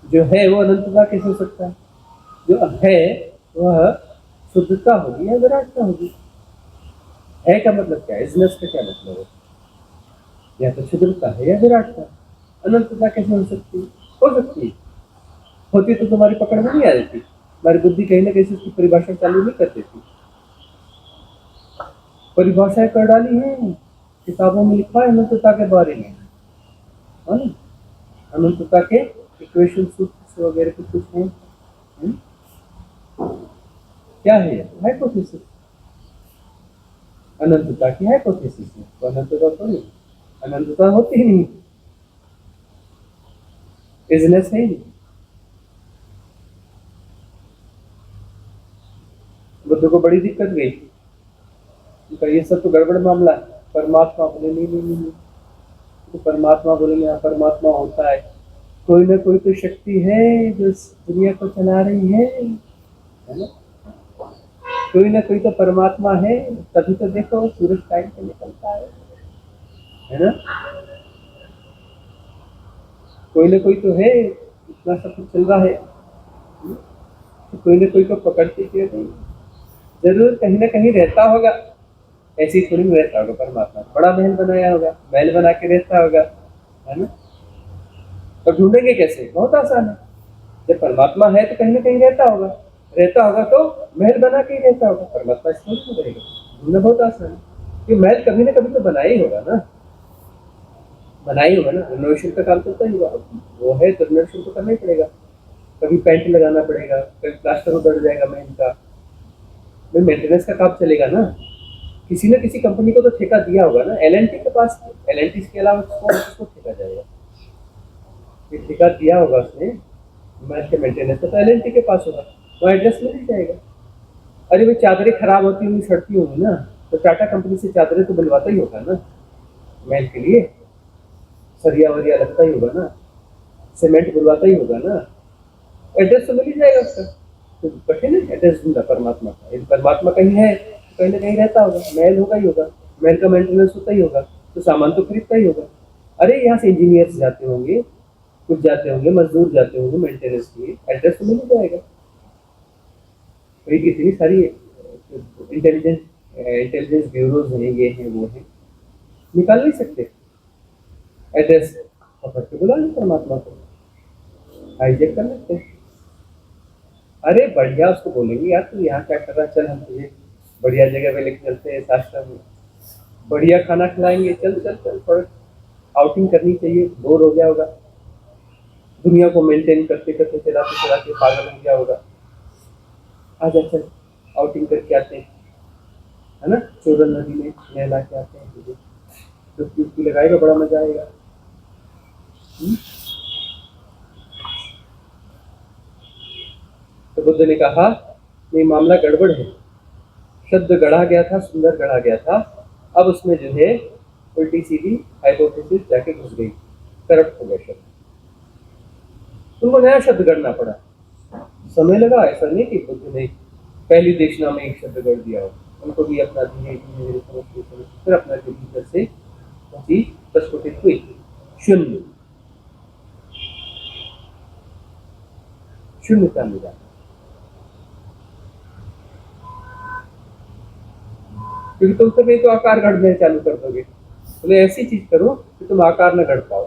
जो है वो अनंतता कैसे हो सकता है? जो है वह शुद्धता होगी या विराटता होगी। है का मतलब क्या है? इजनेस का क्या मतलब है? या तो शुद्धता है या विराटता। अनंतता कैसे हो सकती है? हो सकती है, होती तो तुम्हारी पकड़ में नहीं आ रही थी। हमारी बुद्धि कहीं ना कहीं उसकी परिभाषा चालू नहीं कर देती। परिभाषाएं कर डाली है, किताबों में लिखा है अनंतता के बारे में, है ना? अनंतता के इक्वेशन सूत्र वगैरह कुछ है। क्या है? हाइपोथेसिस। अनंतता की हाइपोथेसिस है, तो अनंतता थोड़ी, अनंतता होती ही नहीं, इजनेस है ही नहीं। देखो बड़ी दिक्कत गई, तो ये सब तो गड़बड़ मामला है। परमात्मा बोले नहीं नहीं नहीं, तो परमात्मा बोले हाँ परमात्मा होता है, कोई ना कोई तो शक्ति है जो इस दुनिया को चला रही है ना, कोई ना कोई तो परमात्मा है, तभी तो देखो सूरज टाइम पे निकलता है ना, कोई ना कोई तो है, इतना सब कुछ चल रहा है, तो कोई ना कोई को पकड़ते क्यों नहीं, जरूर कहीं ना कहीं रहता होगा, ऐसे ही थोड़ी में रहता होगा परमात्मा, बड़ा महल बनाया होगा, महल बना के रहता होगा, है ना। तो ढूंढेंगे कैसे, बहुत आसान है, जब परमात्मा है तो कहीं ना कहीं रहता होगा तो महल बना के ही रहता होगा, परमात्मा इसमें नहीं रहेगा, ढूंढना बहुत आसान है, कि महल कभी ना कभी तो बनाया ही होगा ना, बनाया ही होगा ना, रिनोवेशन का काम चलता ही होगा, वो है तो रिनोवेशन तो करना ही पड़ेगा, कभी पेंट लगाना पड़ेगा, कभी प्लास्टर उतर जाएगा महल का, भाई मेंटेनेंस का काम चलेगा ना, किसी न किसी कंपनी को तो ठेका दिया होगा ना, एलएनटी के पास, एलएनटी के अलावा किसको ठेका जाएगा, ये ठेका दिया होगा उसने महल के मेंटेनेंस का, तो एलएनटी के पास होगा, वो एड्रेस मिल ही जाएगा। अरे भाई चादरें खराब होती होंगी, सड़ती होंगी ना, तो टाटा कंपनी से चादरें तो बनवाता ही होगा ना महल के लिए, सरिया वरिया लगता ही होगा ना, सीमेंट बुलवाता ही होगा ना, एड्रेस तो मिल ही जाएगा उसका, तो कठिन है एड्रेस ढूंढना परमात्मा का, यदि परमात्मा कहीं है तो कहीं ना कहीं रहता होगा, महल होगा ही होगा, महल का मेंटेनेंस होता ही होगा, तो सामान तो खरीदता ही होगा। अरे यहाँ से इंजीनियर्स जाते होंगे, कुछ जाते होंगे, मजदूर जाते होंगे मेंटेनेंस के लिए, एड्रेस तो मिल ही जाएगा। तो इतनी सारी इंटेलिजेंस ब्यूरोज हैं, ये हैं वो हैं, निकाल नहीं सकते एड्रेस, पकड़ के बुला लें परमात्मा को, हाईजेक कर लेते हैं। अरे बढ़िया, उसको बोलेंगे यार तू यहाँ क्या कर रहा है, चल हम तुझे बढ़िया जगह पे लेके चलते हैं, आश्रम में बढ़िया खाना खिलाएंगे, चल चल चल, थोड़ा आउटिंग करनी चाहिए, बोर हो गया होगा, दुनिया को मेंटेन करते करते चलाते चलाते पागल हो गया होगा, आजा चल आउटिंग करके आते हैं, है ना, चोरन नदी में नहला के आते हैं, तुझे डुबकी उबकी लगाएगा, बड़ा मजा आएगा। तो बुद्ध ने कहा नहीं, मामला गड़बड़ है, शब्द गढ़ा गया था, सुंदर गढ़ा गया था, अब उसमें जो है उल्टी सीधी हाइपोथेसिस जाके घुस गई, करप्ट हो गया शब्द, तुमको नया शब्द गढ़ना पड़ा, समय लगा, ऐसा नहीं कि बुद्ध ने पहली देशना में एक शब्द गढ़ दिया हो, उनको भी अपना धीरे धीरे समझ फिर अपना के भीतर से वो चीज प्रस्फुटित हुई, शून्य, शून्यता मिला। क्योंकि तुम तो नहीं तो आकार गढ़ने चालू कर दोगे, बोले ऐसी चीज करो कि तुम आकार न गढ़ पाओ।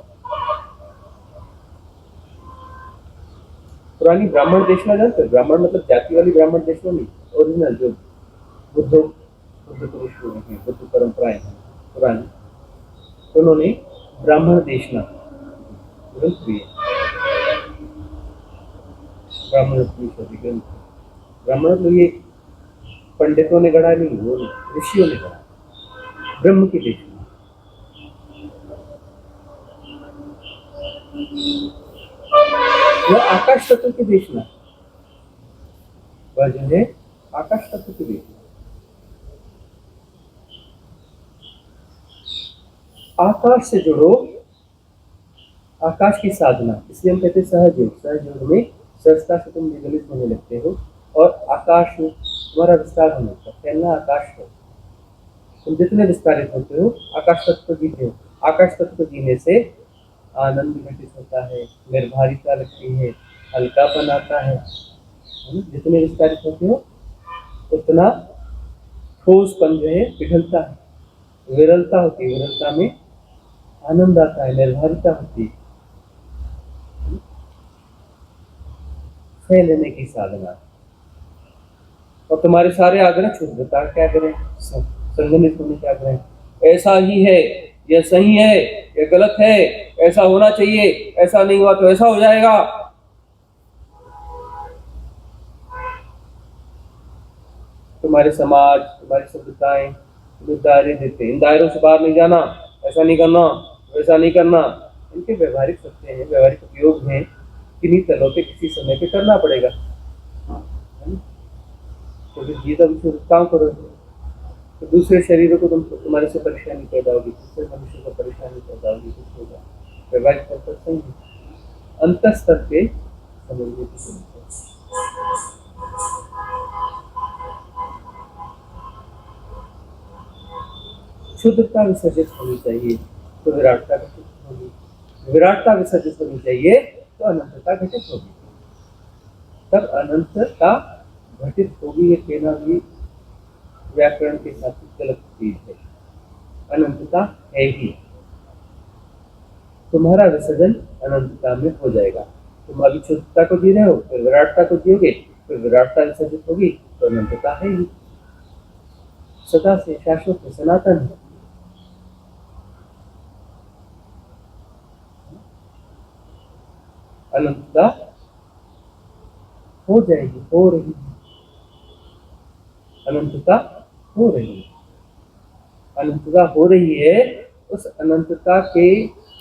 पुरानी ब्राह्मण देशना जानते हो, ब्राह्मण मतलब जाति वाली ब्राह्मण देशना नहीं, ओरिजिनल जो बुद्ध पुरुष हैं, बुद्ध परंपराएं हैं पुरानी, तो उन्होंने ब्राह्मण देशना ग्रंथ दिए, ब्राह्मण ग्रंथ, ब्राह्मण तो ये पंडितों ने गढ़ा नहीं, वो ऋषियों ने गढ़ा, ब्रह्म की देशना, वह आकाश तत्व की देशना, वह जो है आकाश तत्व की देशना, आकाश से जुड़ो, आकाश की साधना, इसलिए हम कहते हैं सहज योग, सहज योग में सहजता से तुम विगलित होने लगते हो, और आकाश में तुम्हारा विस्तार होने लगता है, फैलना आकाश है, तुम जितने विस्तारित होते हो आकाश तत्व को जीते हो, आकाश तत्व को जीने से आनंद घटित होता है, निर्भरता लगती है, हल्कापन आता है, जितने विस्तारित होते हो उतना ठोसपन जो है पिघलता है, विरलता होती है, विरलता में आनंद आता है, निर्भरता होती है, फैलने की साधना, और तुम्हारे सारे आग्रह छूट देता है, क्या करें, संगठित होने के आग्रह, ऐसा ही है, यह सही है, यह गलत है, ऐसा होना चाहिए, ऐसा नहीं हुआ तो ऐसा हो जाएगा, तुम्हारे समाज, तुम्हारी सभ्यताएं तुम्हें दायरे देते हैं, इन दायरों से बाहर नहीं जाना, ऐसा नहीं करना, वैसा नहीं करना, इनके व्यवहारिक सत्य हैं, व्यवहारिक उपयोग हैं, किन्हीं तलों पे किसी समय पे करना पड़ेगा, तो फिर ये तो अभी काम करोगे, तो दूसरे शरीरों को तुम्हारे से परेशानी पैदा होगी, दूसरे मनुष्य को परेशानी पैदा होगी, कुछ होगा। वैवाहिक तौर पर सही है, अंतर स्तर पे समझने की जरूरत है। शुद्धता विसर्जित होनी चाहिए तो विराटता घटित होगी, विराटता विसर्जित होनी चाहिए तो अनंतता घटित होगी। तब अनंतता घटित होगी, ये कहना भी व्याकरण के साथ गलत चीज है। अनंतता है ही, तुम्हारा विसर्जन अनंतता में हो जाएगा। तुम अभी शुद्धता को जी रहे हो, फिर विराटता को जियोगे, फिर विराटता विसर्जित होगी तो अनंतता है ही, सदा से शाश्वत है, सनातन है। अनंतता हो जाएगी, हो रही है, अनंतता हो रही है, अनंतता हो रही है। उस अनंतता के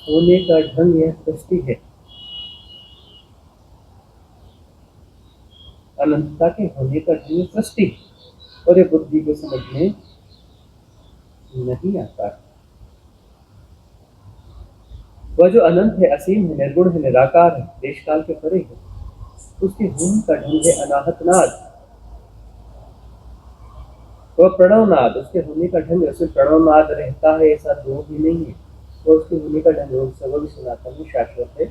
होने का ढंग यह सृष्टि है, अनंतता के होने का ढंग सृष्टि, और ये बुद्धि को समझ में नहीं आता। वह जो अनंत है, असीम है, निर्गुण है, निराकार है, देश काल के परे है, उसके होने का ढंग है अनाहत नाद। वह प्रणवनाद, उसके होने का ढंग, उसमें प्रणवनाद रहता है ऐसा दो भी नहीं है। वह उसके होने का ढंग सर्वज्ञ सनातन में शाश्वत है,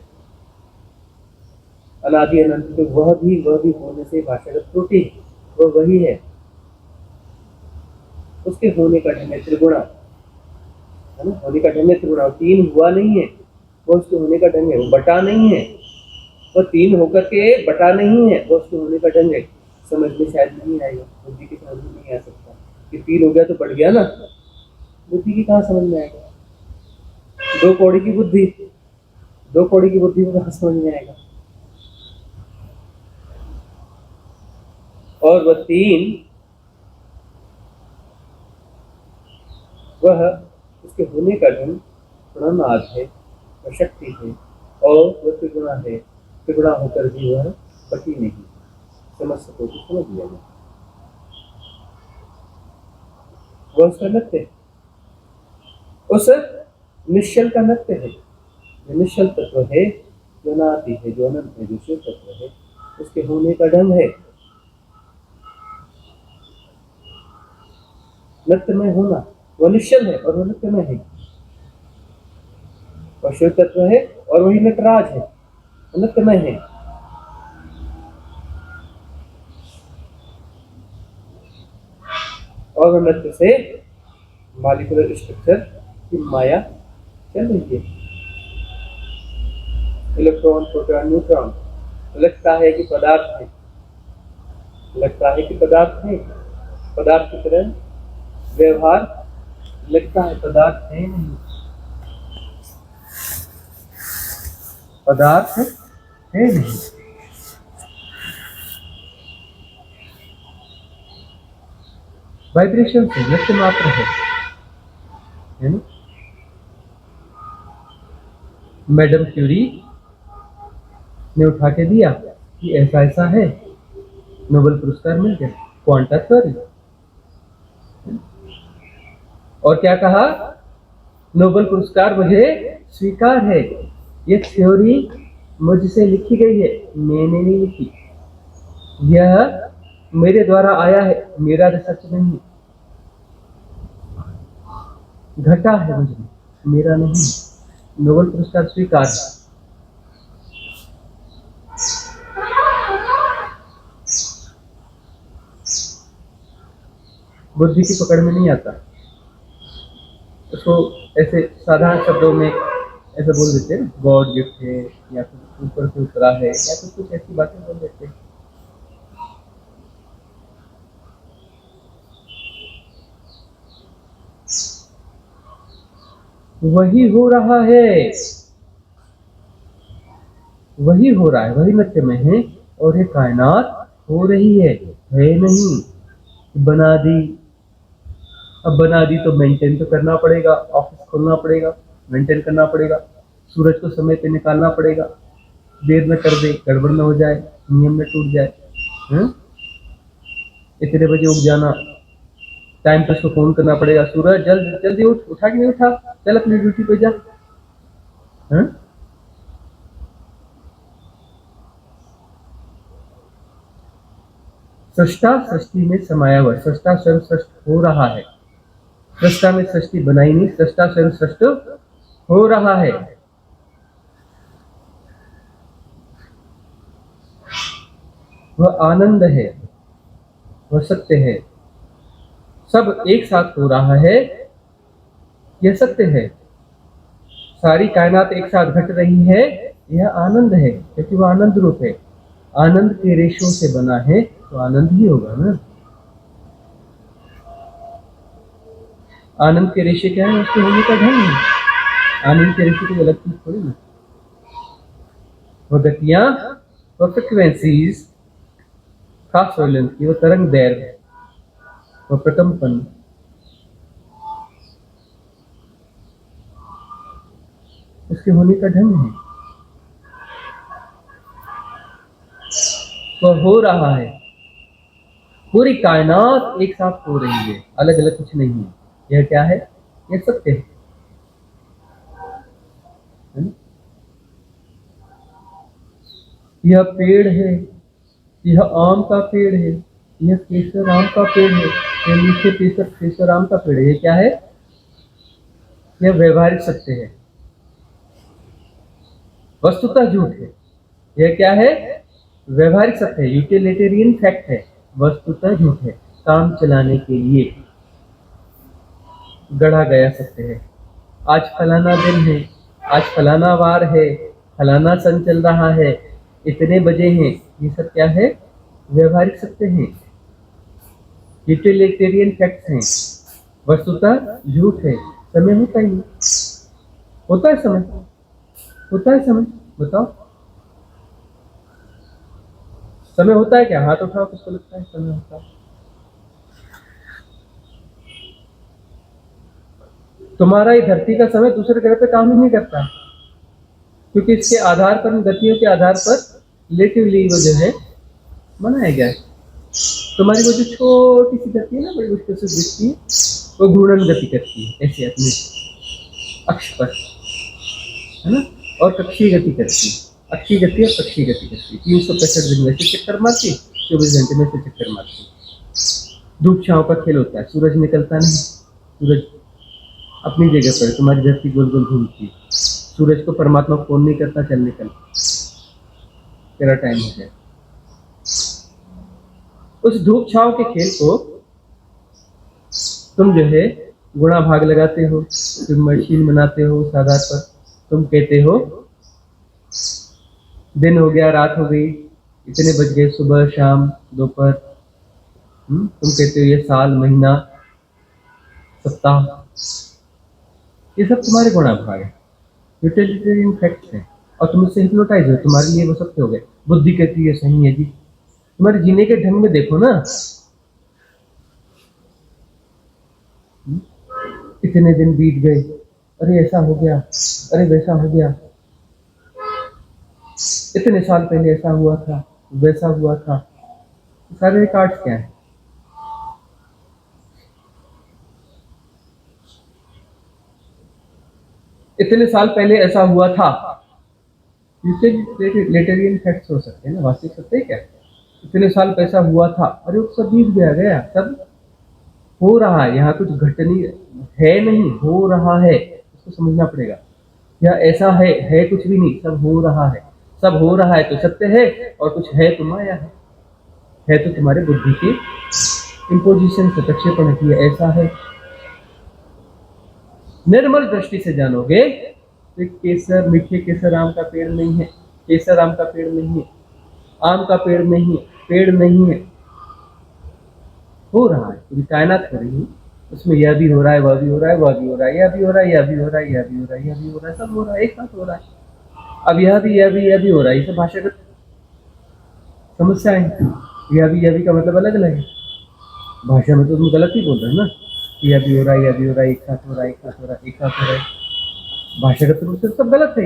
अनादि अनंत। तो वह भी होने से भाषागत त्रुटि, वह वही है। उसके होने का ढंग है त्रिगुणा, है ना, होने का ढंग है त्रिगुणा, तीन हुआ नहीं है, वो उसके होने का ढंग है, वो बटा नहीं है, वो तीन होकर के बटा नहीं है, वो उसके होने का ढंग है। समझ में शायद नहीं आएगा, बुद्धि की समझ में नहीं आ सकता कि तीन हो गया तो बढ़ गया ना, बुद्धि की कहाँ समझ में आएगा। दो कौड़ी की बुद्धि को कहाँ समझ में आएगा। और वह तीन, वह उसके होने का ढंग प्रणनाद है, वह शक्ति है, और वह त्रिगुणा है। त्रिगुणा होकर भी वह बटी नहीं, समझ सको तो समझ लिया जाए। वह उसका नृत्य है, उस निश्चल का नृत्य है। जो निश्चल तत्व है, जो अनादि है, जो अनंत है, जो शिव तत्व है, उसके होने का ढंग है नृत्य में होना। वह निश्चल है और वह नृत्य में है, वह शिव तत्व है और वही नटराज है, नृत्य में है। और वह नृत्य से मॉलिक्यूलर स्ट्रक्चर की माया चल रही है। इलेक्ट्रॉन, प्रोटॉन, न्यूट्रॉन, लगता है कि पदार्थ है, लगता है कि पदार्थ है, पदार्थ की तरह व्यवहार लगता है, पदार्थ है नहीं, पदार्थ है नहीं। वाइब्रेशन से नृत्य मात्र है ना। मैडम क्यूरी ने उठा के दिया कि ऐसा ऐसा है, नोबेल पुरस्कार मिल गया, क्वांटा थ्योरी। और क्या कहा, नोबेल पुरस्कार मुझे स्वीकार है, ये थ्योरी मुझसे लिखी गई है, मैंने नहीं लिखी, यह मेरे द्वारा आया है, मेरा रिसर्च नहीं, घटा है मुझे, मेरा नहीं, नोबेल पुरस्कार स्वीकार है। बुद्धि की पकड़ में नहीं आता, उसको ऐसे साधारण शब्दों में ऐसे बोल देते हैं, गॉड गिफ्ट है, या फिर ऊपर से उतरा है, या फिर कुछ ऐसी बातें बोल देते हैं। वही हो रहा है, वही हो रहा है, वही नृत्य में है, और ये कायनात हो रही है नहीं, बना दी। अब बना दी तो मेंटेन तो करना पड़ेगा, ऑफिस खोलना पड़ेगा, मेंटेन करना पड़ेगा, सूरज को समय पे निकालना पड़ेगा, देर न कर दे, गड़बड़ न हो जाए, नियम न टूट जाए। इतने बजे उठ जाना, टाइम पे उसको फोन करना पड़ेगा, सूरज जल्द जल्दी उठ, उठा कि नहीं उठा, चल अपनी ड्यूटी पे जा। हाँ? सृष्टा सृष्टि में समाया हुआ, सृष्टा स्वयं सृष्ट हो रहा है, सृष्टा में सृष्टि बनाई नहीं, सृष्टा स्वयं सृष्ट हो रहा है। वह आनंद है, वह सत्य है, सब एक साथ हो रहा है, यह सत्य है। सारी कायनात एक साथ घट रही है, यह आनंद है, क्योंकि वह आनंद रूप है। आनंद के रेशों से बना है तो आनंद ही होगा ना। आनंद के रेशे क्या है, उसके होने का ढंग है। आनंद के रेशे कोई अलग चीज थोड़ी ना। वह गतियां, वह फ्रिक्वेंसीज, खास वॉल्यूम की, वह तरंग दैर्घ्य, वह प्रकंपन, उसके होने का ढंग है। वह हो रहा है, पूरी कायनात एक साथ हो रही है, अलग अलग कुछ नहीं है। यह क्या है, यह सत्य है ना? यह पेड़ है, यह आम का पेड़ है, यह केसर आम का पेड़ है, यह मीठे केसर आम का पेड़ है। यह क्या है, यह व्यवहारिक सत्य है, वस्तुतः झूठ है। यह क्या है, व्यवहारिक सत्य है, यूटिलिटेरियन फैक्ट है, वस्तुतः झूठ है, काम चलाने के लिए गढ़ा गया सत्य है। आज फलाना दिन है, आज फलाना वार है, फलाना सन चल रहा है, इतने बजे हैं, ये सब क्या है, व्यवहारिक सत्य है, यूटिलिटेरियन फैक्ट्स हैं, वस्तुतः झूठ है। समय होता ही नहीं, होता है समय, होता है समय, बताओ समय होता है क्या, हाथ उठाओ, किसको लगता है समय होता है? तुम्हारा ये धरती का समय दूसरे ग्रह पे काम ही नहीं करता, क्योंकि इसके आधार पर, गतियों के आधार पर रिलेटिवली वो जो है बनाया गया है। तुम्हारी वो जो छोटी सी गति है ना, बड़ी मुश्किल से दिखती है, वो घूर्णन गति करती है ऐसे अपने अक्ष पर, है ना, और कक्षीय गति करती है, अक्षीय गति और कक्षीय गति करती है। 365 दिन में से चक्कर मारती, 24 घंटे में से चक्कर मारती। धूप छांव का खेल होता है, सूरज निकलता नहीं, सूरज अपनी जगह पर, तुम्हारी धरती गोल गोल घूमती है। सूरज को परमात्मा फोन नहीं करता, चल निकल, तेरा टाइम हो गया। उस धूप छांव के खेल को तुम जो है गुणा भाग लगाते हो, तुम मशीन बनाते हो, उस आधार पर तुम कहते हो दिन हो गया, रात हो गई, इतने बज गए, सुबह शाम दोपहर। तुम कहते हो ये साल महीना सप्ताह, ये सब तुम्हारे गुणा भाग है, यूटिलिटेरियन फैक्ट्स हैं, और तुम उससे हिप्नोटाइज हो, तुम्हारे लिए वो सत्य हो गए। बुद्धि कहती है सही है जी, तुम्हारे जीने के ढंग में देखो ना, इतने दिन बीत गए, अरे ऐसा हो गया, अरे वैसा हो गया, इतने साल पहले ऐसा हुआ था, वैसा हुआ था, सारे रिकॉर्ड्स क्या है? इतने साल पहले ऐसा हुआ था, यूटिलिटेरियन फैक्ट्स हो सकते हैं ना, वास्तविक सत्य क्या है? इतने साल पैसा हुआ था, अरे वो सब बीत गया, गया, सब हो रहा है, यहाँ कुछ घटनी है नहीं, हो रहा है, इसको समझना पड़ेगा। यह ऐसा है कुछ भी नहीं, सब हो रहा है, सब हो रहा है तो सत्य है, और कुछ है तो माया है तो तुम्हारे बुद्धि के इम्पोजिशन से प्रक्षेपण किया, ऐसा है। निर्मल दृष्टि से जानोगे तो केसर, मीठे केसर आम का पेड़ नहीं है, केसर आम का पेड़ नहीं है, आम का पेड़ नहीं है, पेड़ नहीं है, हो रहा है, पूरी कायनात हो रही है, उसमें यह भी हो रहा है, वह भी हो रहा है, वह भी हो रहा है, यह भी हो रहा है, यह भी हो रहा है, यह भी हो रहा है, यह भी हो रहा है, सब हो रहा है, एक साथ हो रहा है। अब यह भी हो रहा है, ये सब भाषागत समस्याएं हैं। यह भी का मतलब अलग अलग है, भाषा में तो तुम गलत ही बोल रहे हो ना, यह भी हो रहा है, यह भी हो रहा है, एक साथ हो रहा है, एक साथ हो रहा है, एक साथ हो रहा है, भाषागत रूप से सब गलत है।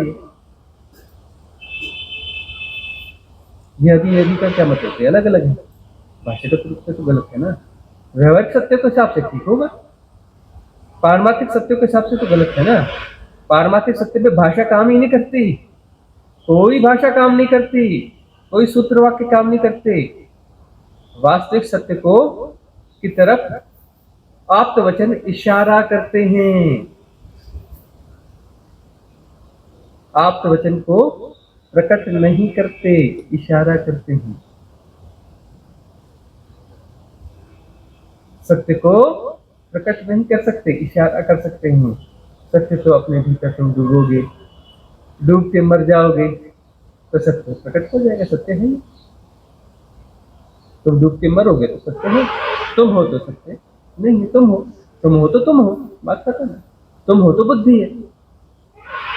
यह भी का क्या मतलब है, अलग अलग है। भाषागत रूप से तो गलत है ना, व्यवहारिक सत्य के हिसाब से ठीक होगा, पारमार्थिक सत्य के हिसाब से तो गलत है ना। पारमार्थिक सत्य पे भाषा काम ही नहीं करती, कोई भाषा काम नहीं करती, कोई सूत्र वाक्य काम नहीं करते। वास्तविक सत्य को की तरफ आप्त वचन इशारा करते हैं, आप्त वचन को प्रकट नहीं करते, इशारा करते हैं। सत्य को प्रकट नहीं कर सकते, इशारा कर सकते हैं। सत्य तो अपने भीतर तुम डूबोगे, डूब के मर जाओगे तो सत्य प्रकट हो जाएगा, सत्य है। तुम डूब के मरोगे तो सत्य है, तुम हो तो सत्य नहीं, तुम हो तो तुम हो, बात खत्म है। तुम हो तो बुद्धि है,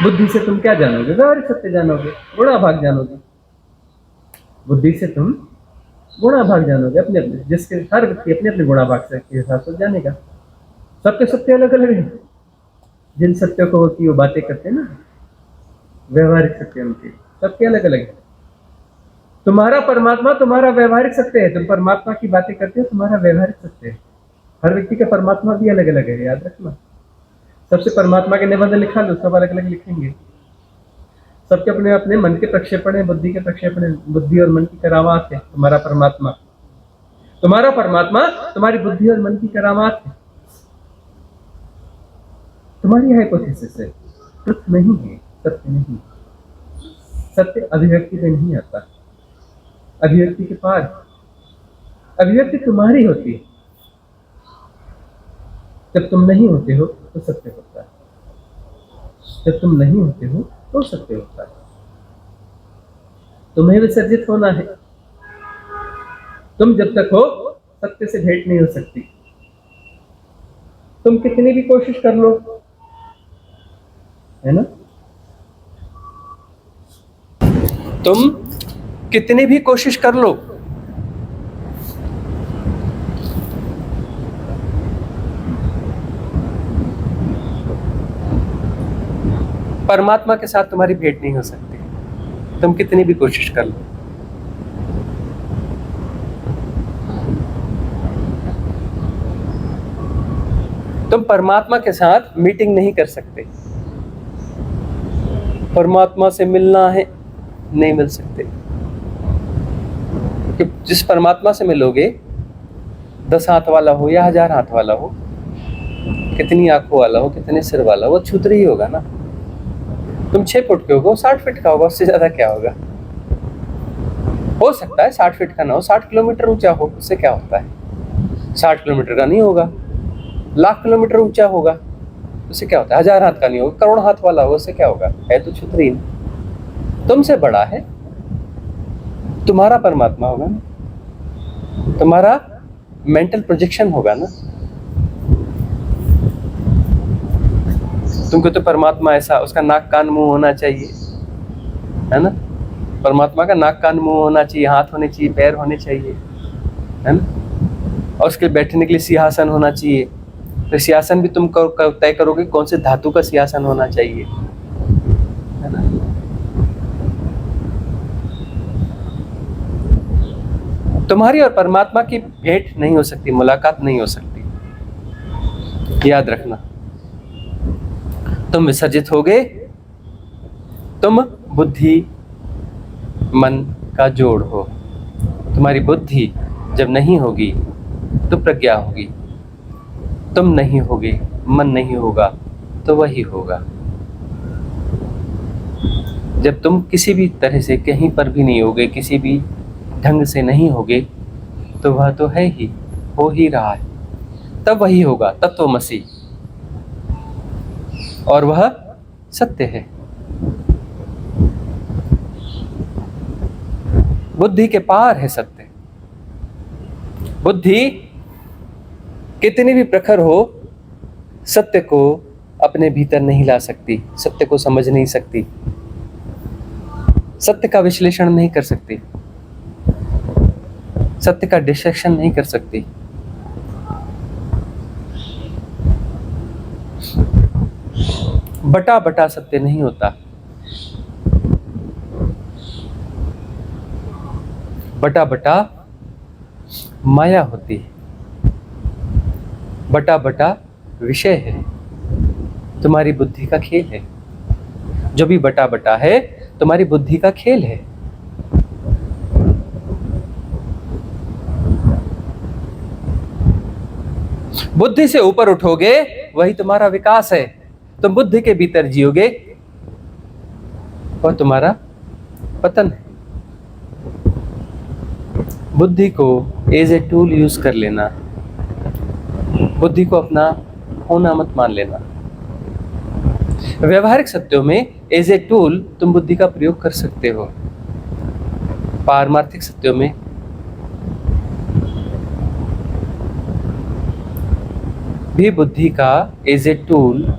बुद्धि से तुम क्या जानोगे? व्यवहारिक सत्य जानोगे, गुणा भाग जानोगे। बुद्धि से तुम गुणा भाग जानोगे, अपने अपने, जिसके हर व्यक्ति अपने अपने गुणा भाग से के हिसाब से जानेगा। सबके सत्य अलग अलग है। जिन सत्यों को होती वो बातें करते हैं ना, व्यवहारिक सत्य उनके सबके अलग अलग है। तुम्हारा परमात्मा तुम्हारा व्यवहारिक सत्य है, तुम परमात्मा की बातें करते हो, तुम्हारा व्यवहारिक सत्य है। हर व्यक्ति का परमात्मा भी अलग अलग है, याद रखना। सबसे परमात्मा के निबंध लिखा लो, सब अलग अलग लिखेंगे। सबके अपने अपने मन के प्रक्षेपण है, बुद्धि के प्रक्षेपण है, बुद्धि और मन की करामात है। तुम्हारा परमात्मा तुम्हारी बुद्धि और मन की करामात है। तुम्हारी हाइपोथेसिस है, ट्रुथ नहीं है, सत्य नहीं। सत्य अभिव्यक्ति में नहीं आता, अभिव्यक्ति के पार। अभिव्यक्ति तुम्हारी होती है, जब तुम नहीं होते हो तो सत्य होता है, जब तुम नहीं होते हो तो सत्य होता है। तुम्हें विसर्जित होना है। तुम जब तक हो सत्य से भेंट नहीं हो सकती। तुम कितनी भी कोशिश कर लो, है ना, तुम कितनी भी कोशिश कर लो, परमात्मा के साथ तुम्हारी भेंट नहीं हो सकती। तुम कितनी भी कोशिश कर लो। तुम परमात्मा के साथ मीटिंग नहीं कर सकते। परमात्मा से मिलना है, नहीं मिल सकते। कि जिस परमात्मा से मिलोगे, 10 हाथ वाला हो या 1000 हाथ वाला हो, कितनी आंखों वाला हो, कितने सिर वाला हो, छुतरी ही होगा ना। तुम 6 फुट के होगा, 60 फीट का होगा, उससे ज्यादा क्या होगा? हो सकता है 60 फीट का ना हो, 60 किलोमीटर ऊंचा हो, उससे क्या होता है? 60 किलोमीटर का नहीं होगा, लाख किलोमीटर ऊंचा होगा, उससे क्या होता है? 1000 हाथ का नहीं होगा, करोड़ हाथ वाला होगा, उससे क्या होगा? है तो छुतरी। तुमसे बड़ा है, तुम्हारा परमात्मा होगा ना, तुम्हारा मेंटल प्रोजेक्शन होगा ना। तुमको तो परमात्मा ऐसा, उसका नाक कान मुंह होना चाहिए, है ना। परमात्मा का नाक कान मुंह होना चाहिए, हाथ होने चाहिए, पैर होने चाहिए, है ना। और उसके बैठने के लिए सिंहासन होना चाहिए। तो सिंहासन भी तुम तय करोगे कौन से धातु का सिंहासन होना चाहिए, है ना। तुम्हारी और परमात्मा की भेंट नहीं हो सकती, मुलाकात नहीं हो सकती, याद रखना। तुम विसर्जित होगे, तुम बुद्धि मन का जोड़ हो। तुम्हारी बुद्धि जब नहीं होगी तो प्रज्ञा होगी। तुम नहीं होगे, मन नहीं होगा तो वही होगा। जब तुम किसी भी तरह से कहीं पर भी नहीं होगे, किसी भी ढंग से नहीं होगे, तो वह तो है ही, हो ही रहा है, तब वही होगा, तत्वमसि। और वह सत्य है। बुद्धि के पार है सत्य। बुद्धि कितनी भी प्रखर हो, सत्य को अपने भीतर नहीं ला सकती, सत्य को समझ नहीं सकती, सत्य का विश्लेषण नहीं कर सकती, सत्य का डिसेक्शन नहीं कर सकती। बटा बटा सत्य नहीं होता। बटा बटा माया होती है, बटा बटा विषय है, तुम्हारी बुद्धि का खेल है। जो भी बटा बटा है तुम्हारी बुद्धि का खेल है। बुद्धि से ऊपर उठोगे वही तुम्हारा विकास है। तुम बुद्धि के भीतर जियोगे वह तुम्हारा पतन है। बुद्धि को एज ए टूल यूज कर लेना, बुद्धि को अपना होना मत मान लेना। व्यवहारिक सत्यों में एज ए टूल तुम बुद्धि का प्रयोग कर सकते हो। पारमार्थिक सत्यों में भी बुद्धि का एज ए टूल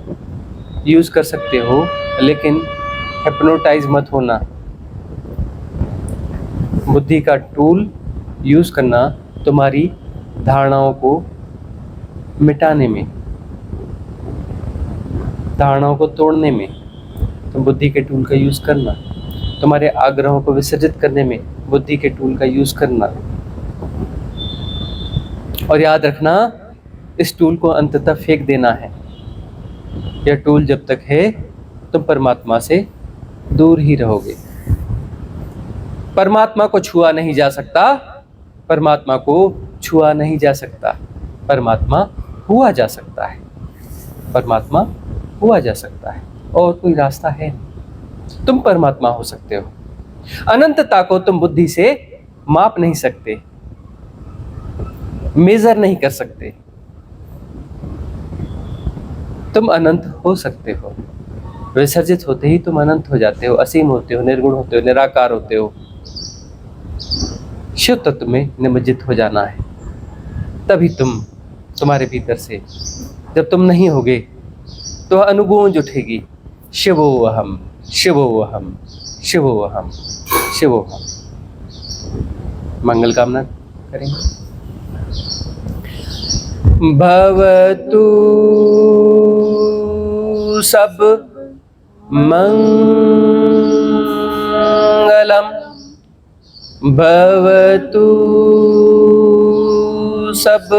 यूज कर सकते हो, लेकिन हिप्नोटाइज मत होना। बुद्धि का टूल यूज करना तुम्हारी धारणाओं को मिटाने में, धारणाओं को तोड़ने में तुम बुद्धि के टूल का यूज करना। तुम्हारे आग्रहों को विसर्जित करने में बुद्धि के टूल का यूज करना। और याद रखना, इस टूल को अंततः फेंक देना है। यह टूल जब तक है तुम परमात्मा से दूर ही रहोगे। परमात्मा को छुआ नहीं जा सकता, परमात्मा को छुआ नहीं जा सकता। परमात्मा हुआ जा सकता है, परमात्मा हुआ जा सकता है, और कोई रास्ता है नहीं। तुम परमात्मा हो सकते हो। अनंतता को तुम बुद्धि से माप नहीं सकते, मेजर नहीं कर सकते। तुम अनंत हो सकते हो। विसर्जित होते ही तुम अनंत हो जाते हो, असीम होते हो, निर्गुण होते हो, निराकार होते हो। शिव तत्व में निमज्जित हो जाना है। तभी तुम्हारे भीतर से, जब तुम नहीं होगे तो अनुगूंज उठेगी, शिवोहम शिवोहम शिवोहम शिवोहम। मंगल कामना करेंगे। भवतु सब मंगलम, भवतु सब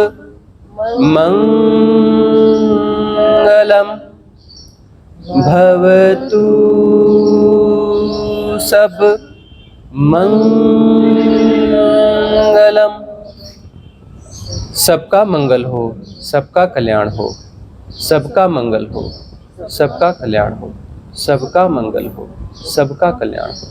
मंगलम, भवतु सब मंगलम। सबका मंगल हो, सबका कल्याण हो, सबका मंगल हो, सबका कल्याण हो, सबका मंगल हो, सबका कल्याण हो।